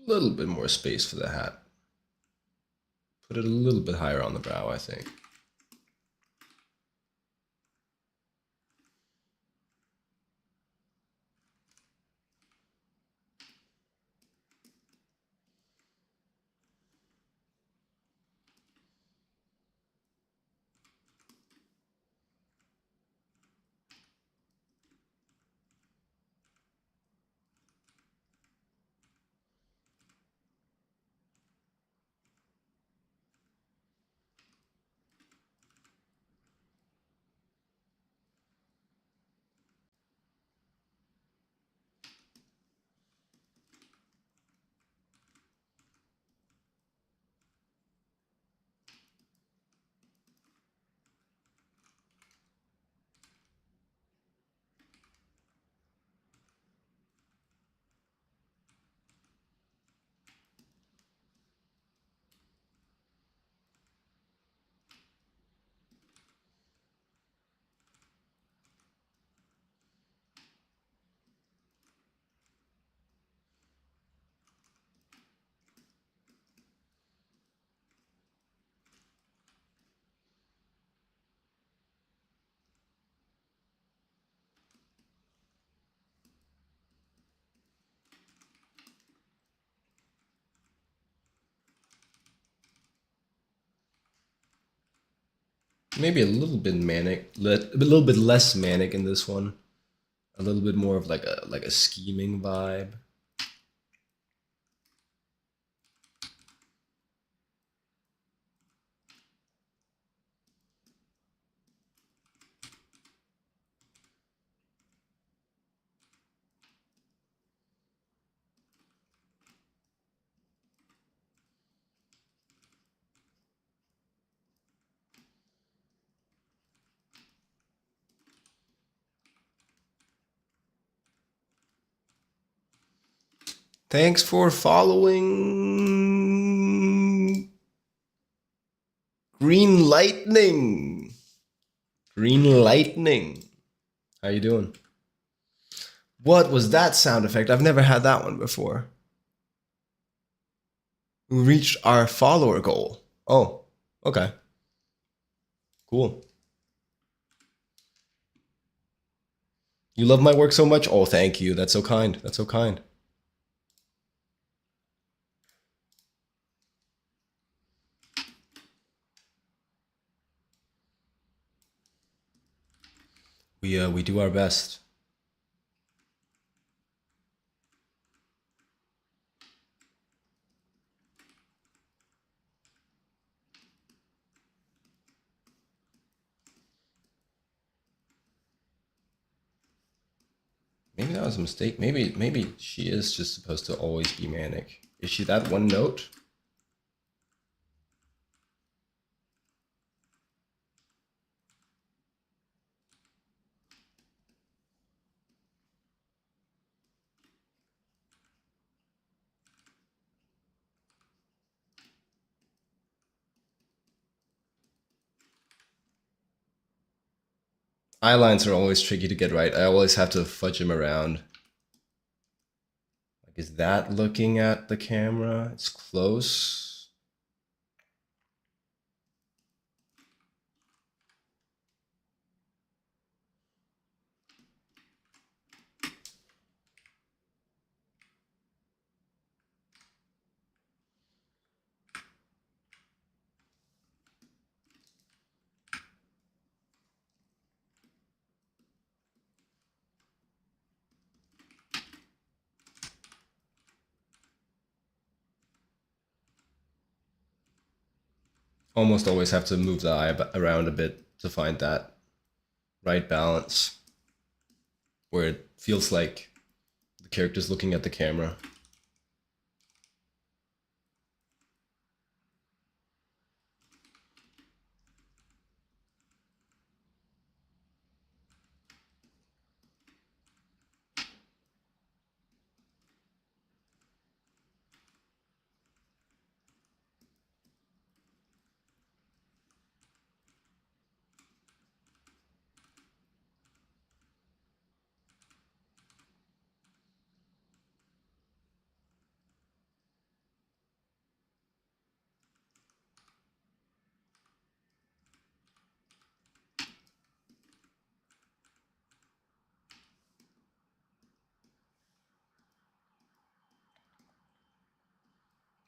A little bit more space for the hat. Put it a little bit higher on the brow, I think. Maybe a little bit manic, a little bit less manic in this one. A little bit more of like a scheming vibe. Thanks for following Green Lightning. Green Lightning. How you doing? What was that sound effect? I've never had that one before. We reached our follower goal. Oh, okay. Cool. You love my work so much? Oh, thank you. That's so kind. That's so kind. We do our best. Maybe that was a mistake. Maybe she is just supposed to always be manic. Is she that one note? Eyelines are always tricky to get right. I always have to fudge them around. Like, is that looking at the camera? It's close. Almost always have to move the eye around a bit to find that right balance where it feels like the character's looking at the camera.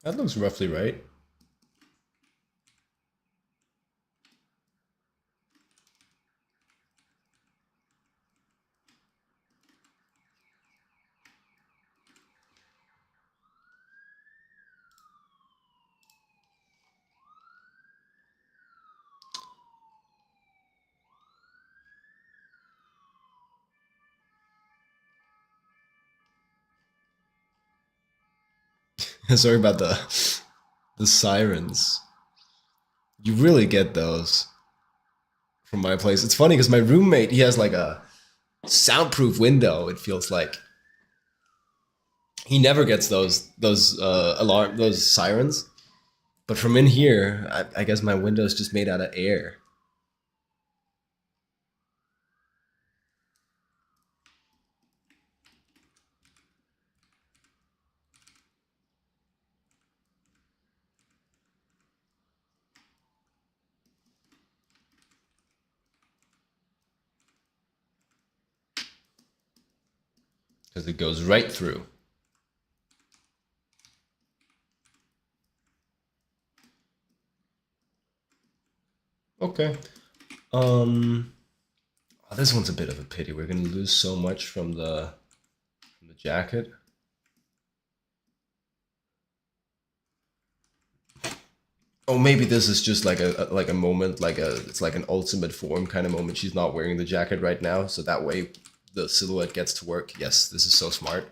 That looks roughly right. Sorry about the sirens. You really get those from my place. It's funny because my roommate, he has like a soundproof window. It feels like he never gets those sirens. But from in here, I guess my window is just made out of air because it goes right through. Okay. Um, oh, this one's a bit of a pity. We're gonna lose so much from the jacket. Oh, maybe this is just like a moment, like a it's like an ultimate form kind of moment. She's not wearing the jacket right now, so that way the silhouette gets to work. Yes, this is so smart.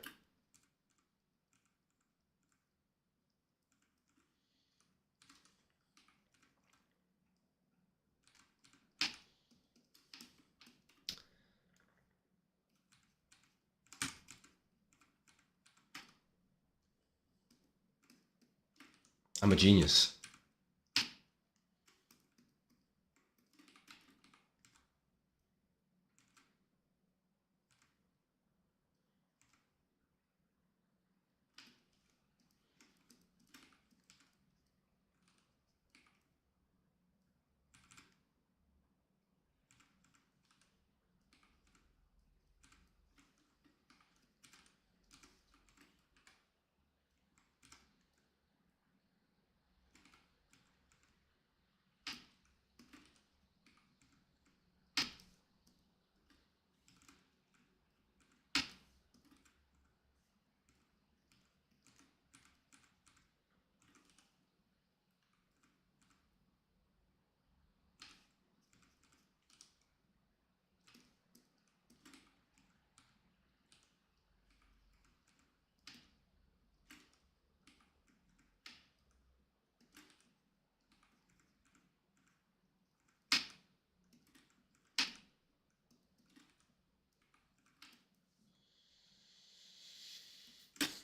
I'm a genius.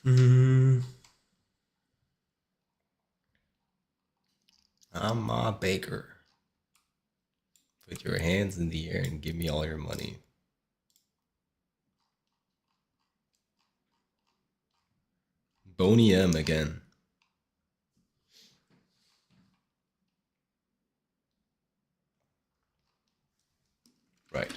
Mm, I'm a baker. Put your hands in the air and give me all your money. Boney M again. Right.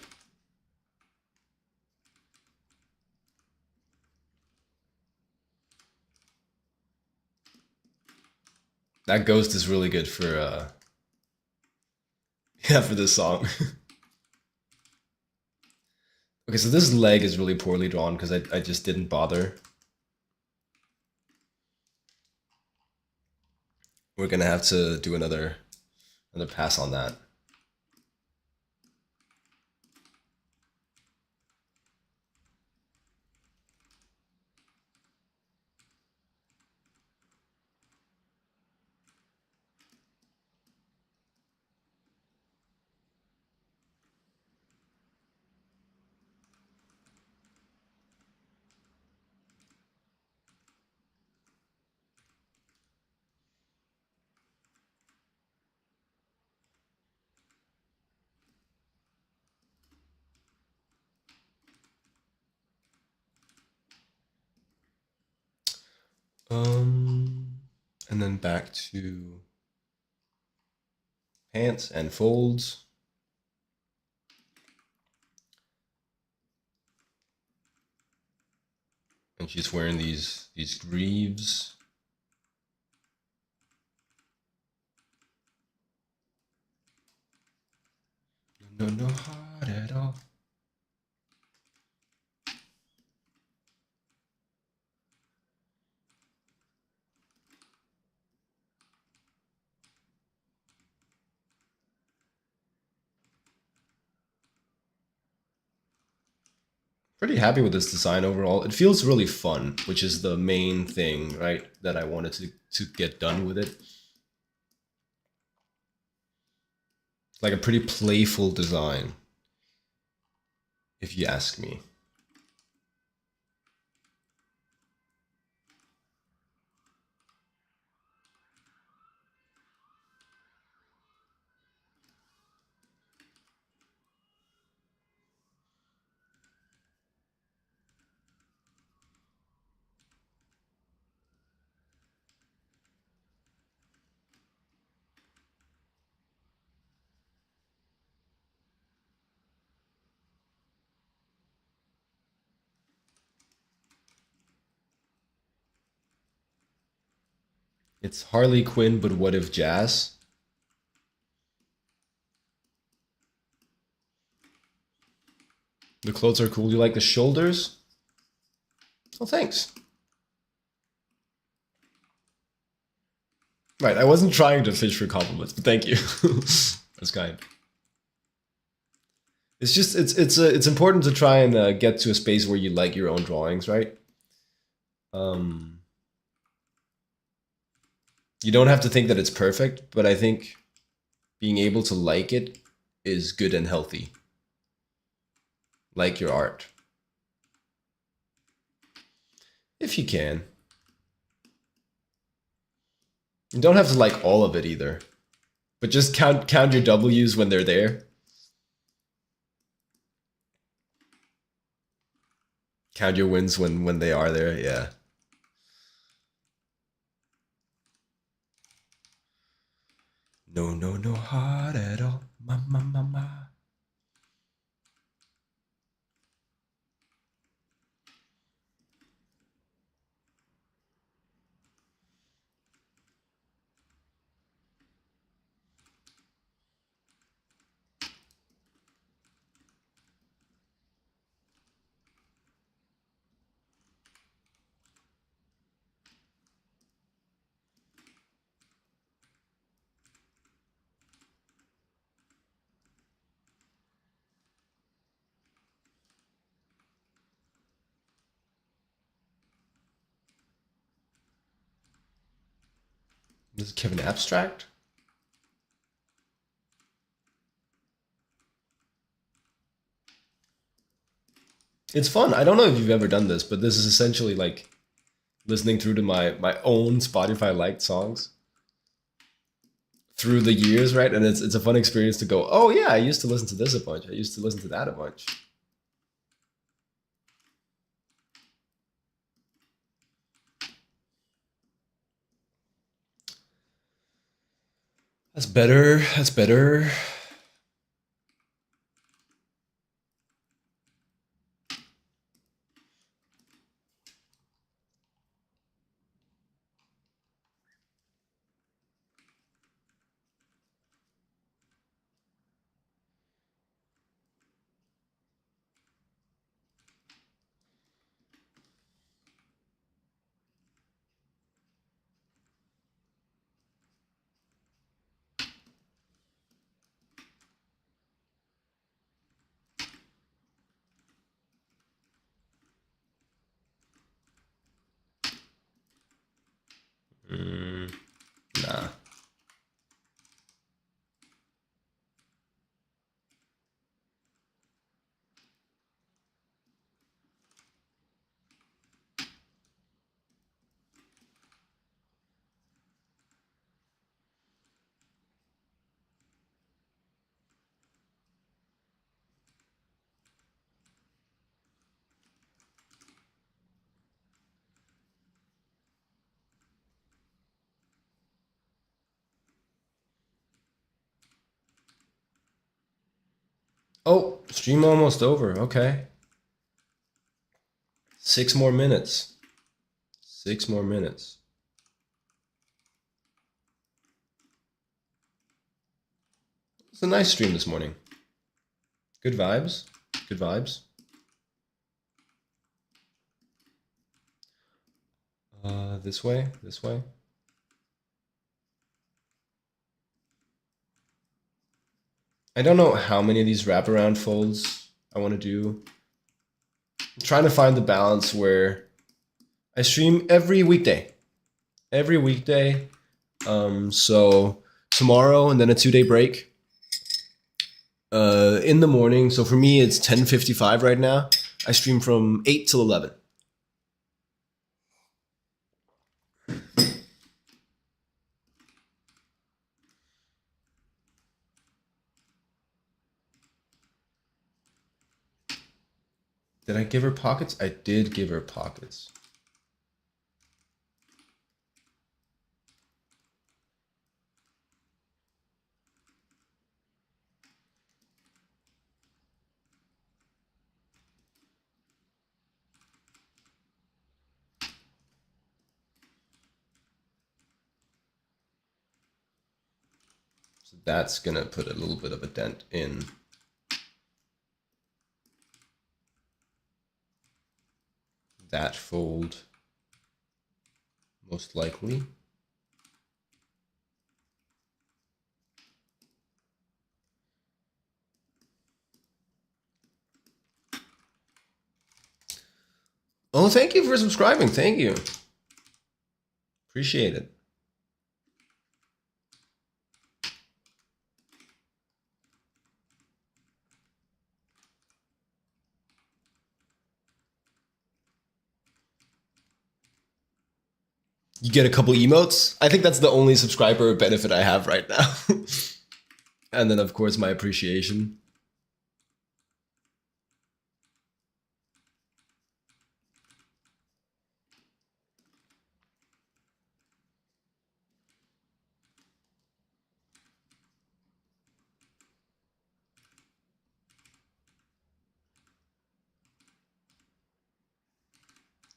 That ghost is really good for yeah, for this song. Okay, so this leg is really poorly drawn because I just didn't bother. We're gonna have to do another pass on that. Um, and then back to pants and folds. And she's wearing these greaves. No, no heart at all. Pretty happy with this design overall. It feels really fun, which is the main thing, right? That I wanted to get done with it. Like a pretty playful design, if you ask me. It's Harley Quinn, but what if jazz? The clothes are cool. You like the shoulders? Oh, thanks. Right, I wasn't trying to fish for compliments, but thank you. That's kind. It's just it's important to try and get to a space where you like your own drawings, right? Um, you don't have to think that it's perfect, but I think being able to like it is good and healthy. Like your art, if you can. You don't have to like all of it either, but just count your W's when they're there. Count your wins when they are there. Yeah. No heart at all. Ma. This is Kevin Abstract. It's fun. I don't know if you've ever done this, but this is essentially like listening through to my own Spotify liked songs through the years, right? And it's a fun experience to go, oh yeah, I used to listen to this a bunch. I used to listen to that a bunch. That's better. That's better. Nah. Oh, stream almost over. Okay. 6 more minutes. 6 more minutes. It's a nice stream this morning. Good vibes. Good vibes. This way. This way. I don't know how many of these wraparound folds I want to do. I'm trying to find the balance where I stream every weekday. Every weekday. So tomorrow and then a 2-day break. In the morning. So for me, it's 10:55 right now. I stream from 8 till 11. Did I give her pockets? I did give her pockets. So that's gonna put a little bit of a dent in. that fold, most likely. Oh, thank you for subscribing. Thank you. Appreciate it. You get a couple emotes. I think that's the only subscriber benefit I have right now. And then, of course, my appreciation.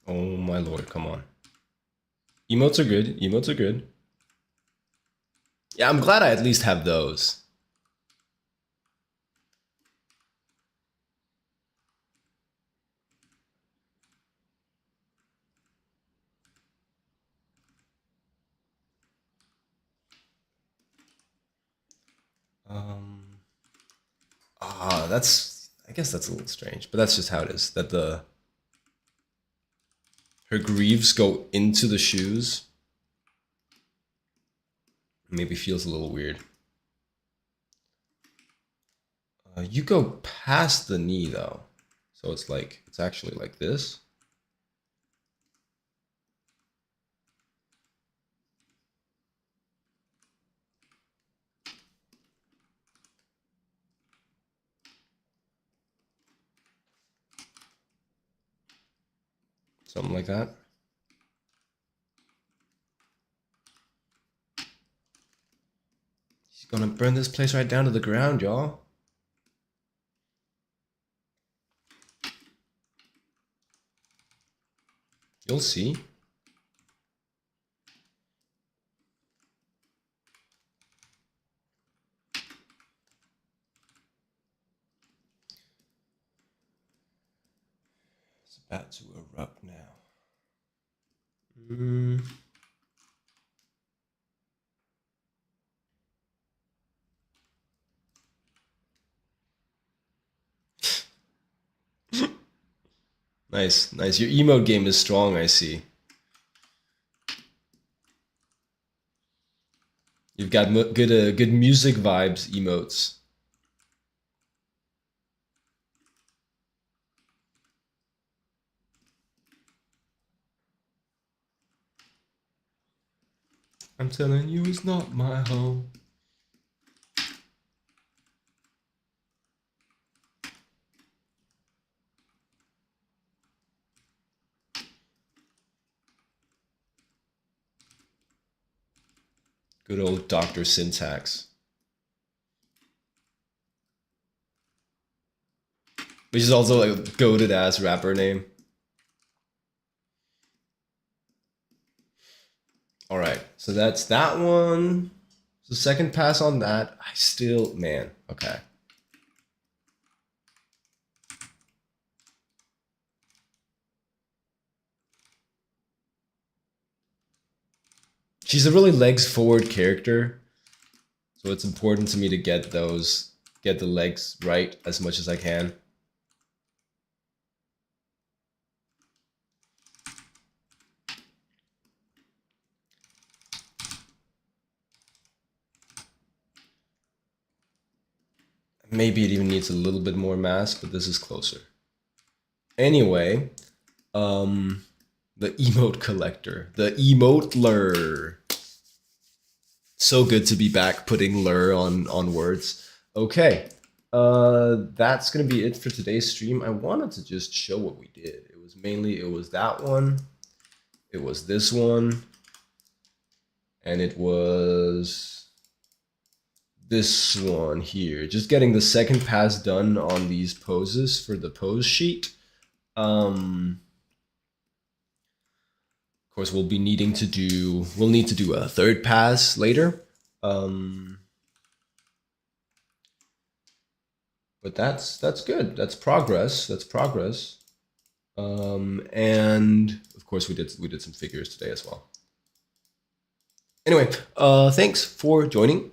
Oh my lord, come on. Emotes are good. Emotes are good. Yeah, I'm glad I at least have those. I guess that's a little strange, but that's just how it is. That her greaves go into the shoes. Maybe feels a little weird. You go past the knee though. So it's like, it's actually like this. Something like that. He's gonna burn this place right down to the ground, y'all. You'll see. It's about to erupt now. Nice, nice. Your emote game is strong, I see. You've got good music vibes emotes. I'm telling you, it's not my home. Good old Dr. Syntax. Which is also like a goated ass rapper name. Alright, so that's that one. So second pass on that. I still, man, okay. She's a really legs forward character. So it's important to me to get the legs right as much as I can. Maybe it even needs a little bit more mass, but this is closer. Anyway, the emote collector, the emotler. So good to be back putting lure on words. Okay, that's gonna be it for today's stream. I wanted to just show what we did. It was that one, it was this one, and it was this one here. Just getting the second pass done on these poses for the pose sheet. Of course, we'll need to do a third pass later. But that's good. That's progress. That's progress. And of course we did some figures today as well. Anyway, thanks for joining.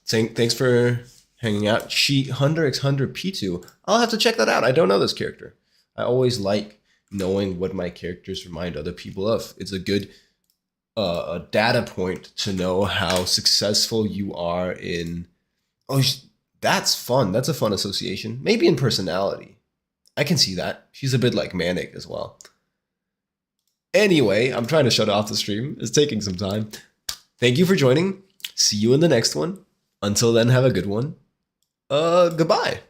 Thanks for hanging out. Hunter x Hunter P2. I'll have to check that out. I don't know this character. I always like knowing what my characters remind other people of. It's a good a data point to know how successful you are in. Oh, that's fun. That's a fun association. Maybe in personality. I can see that. She's a bit like Manic as well. Anyway, I'm trying to shut off the stream. It's taking some time. Thank you for joining. See you in the next one. Until then, have a good one. Goodbye.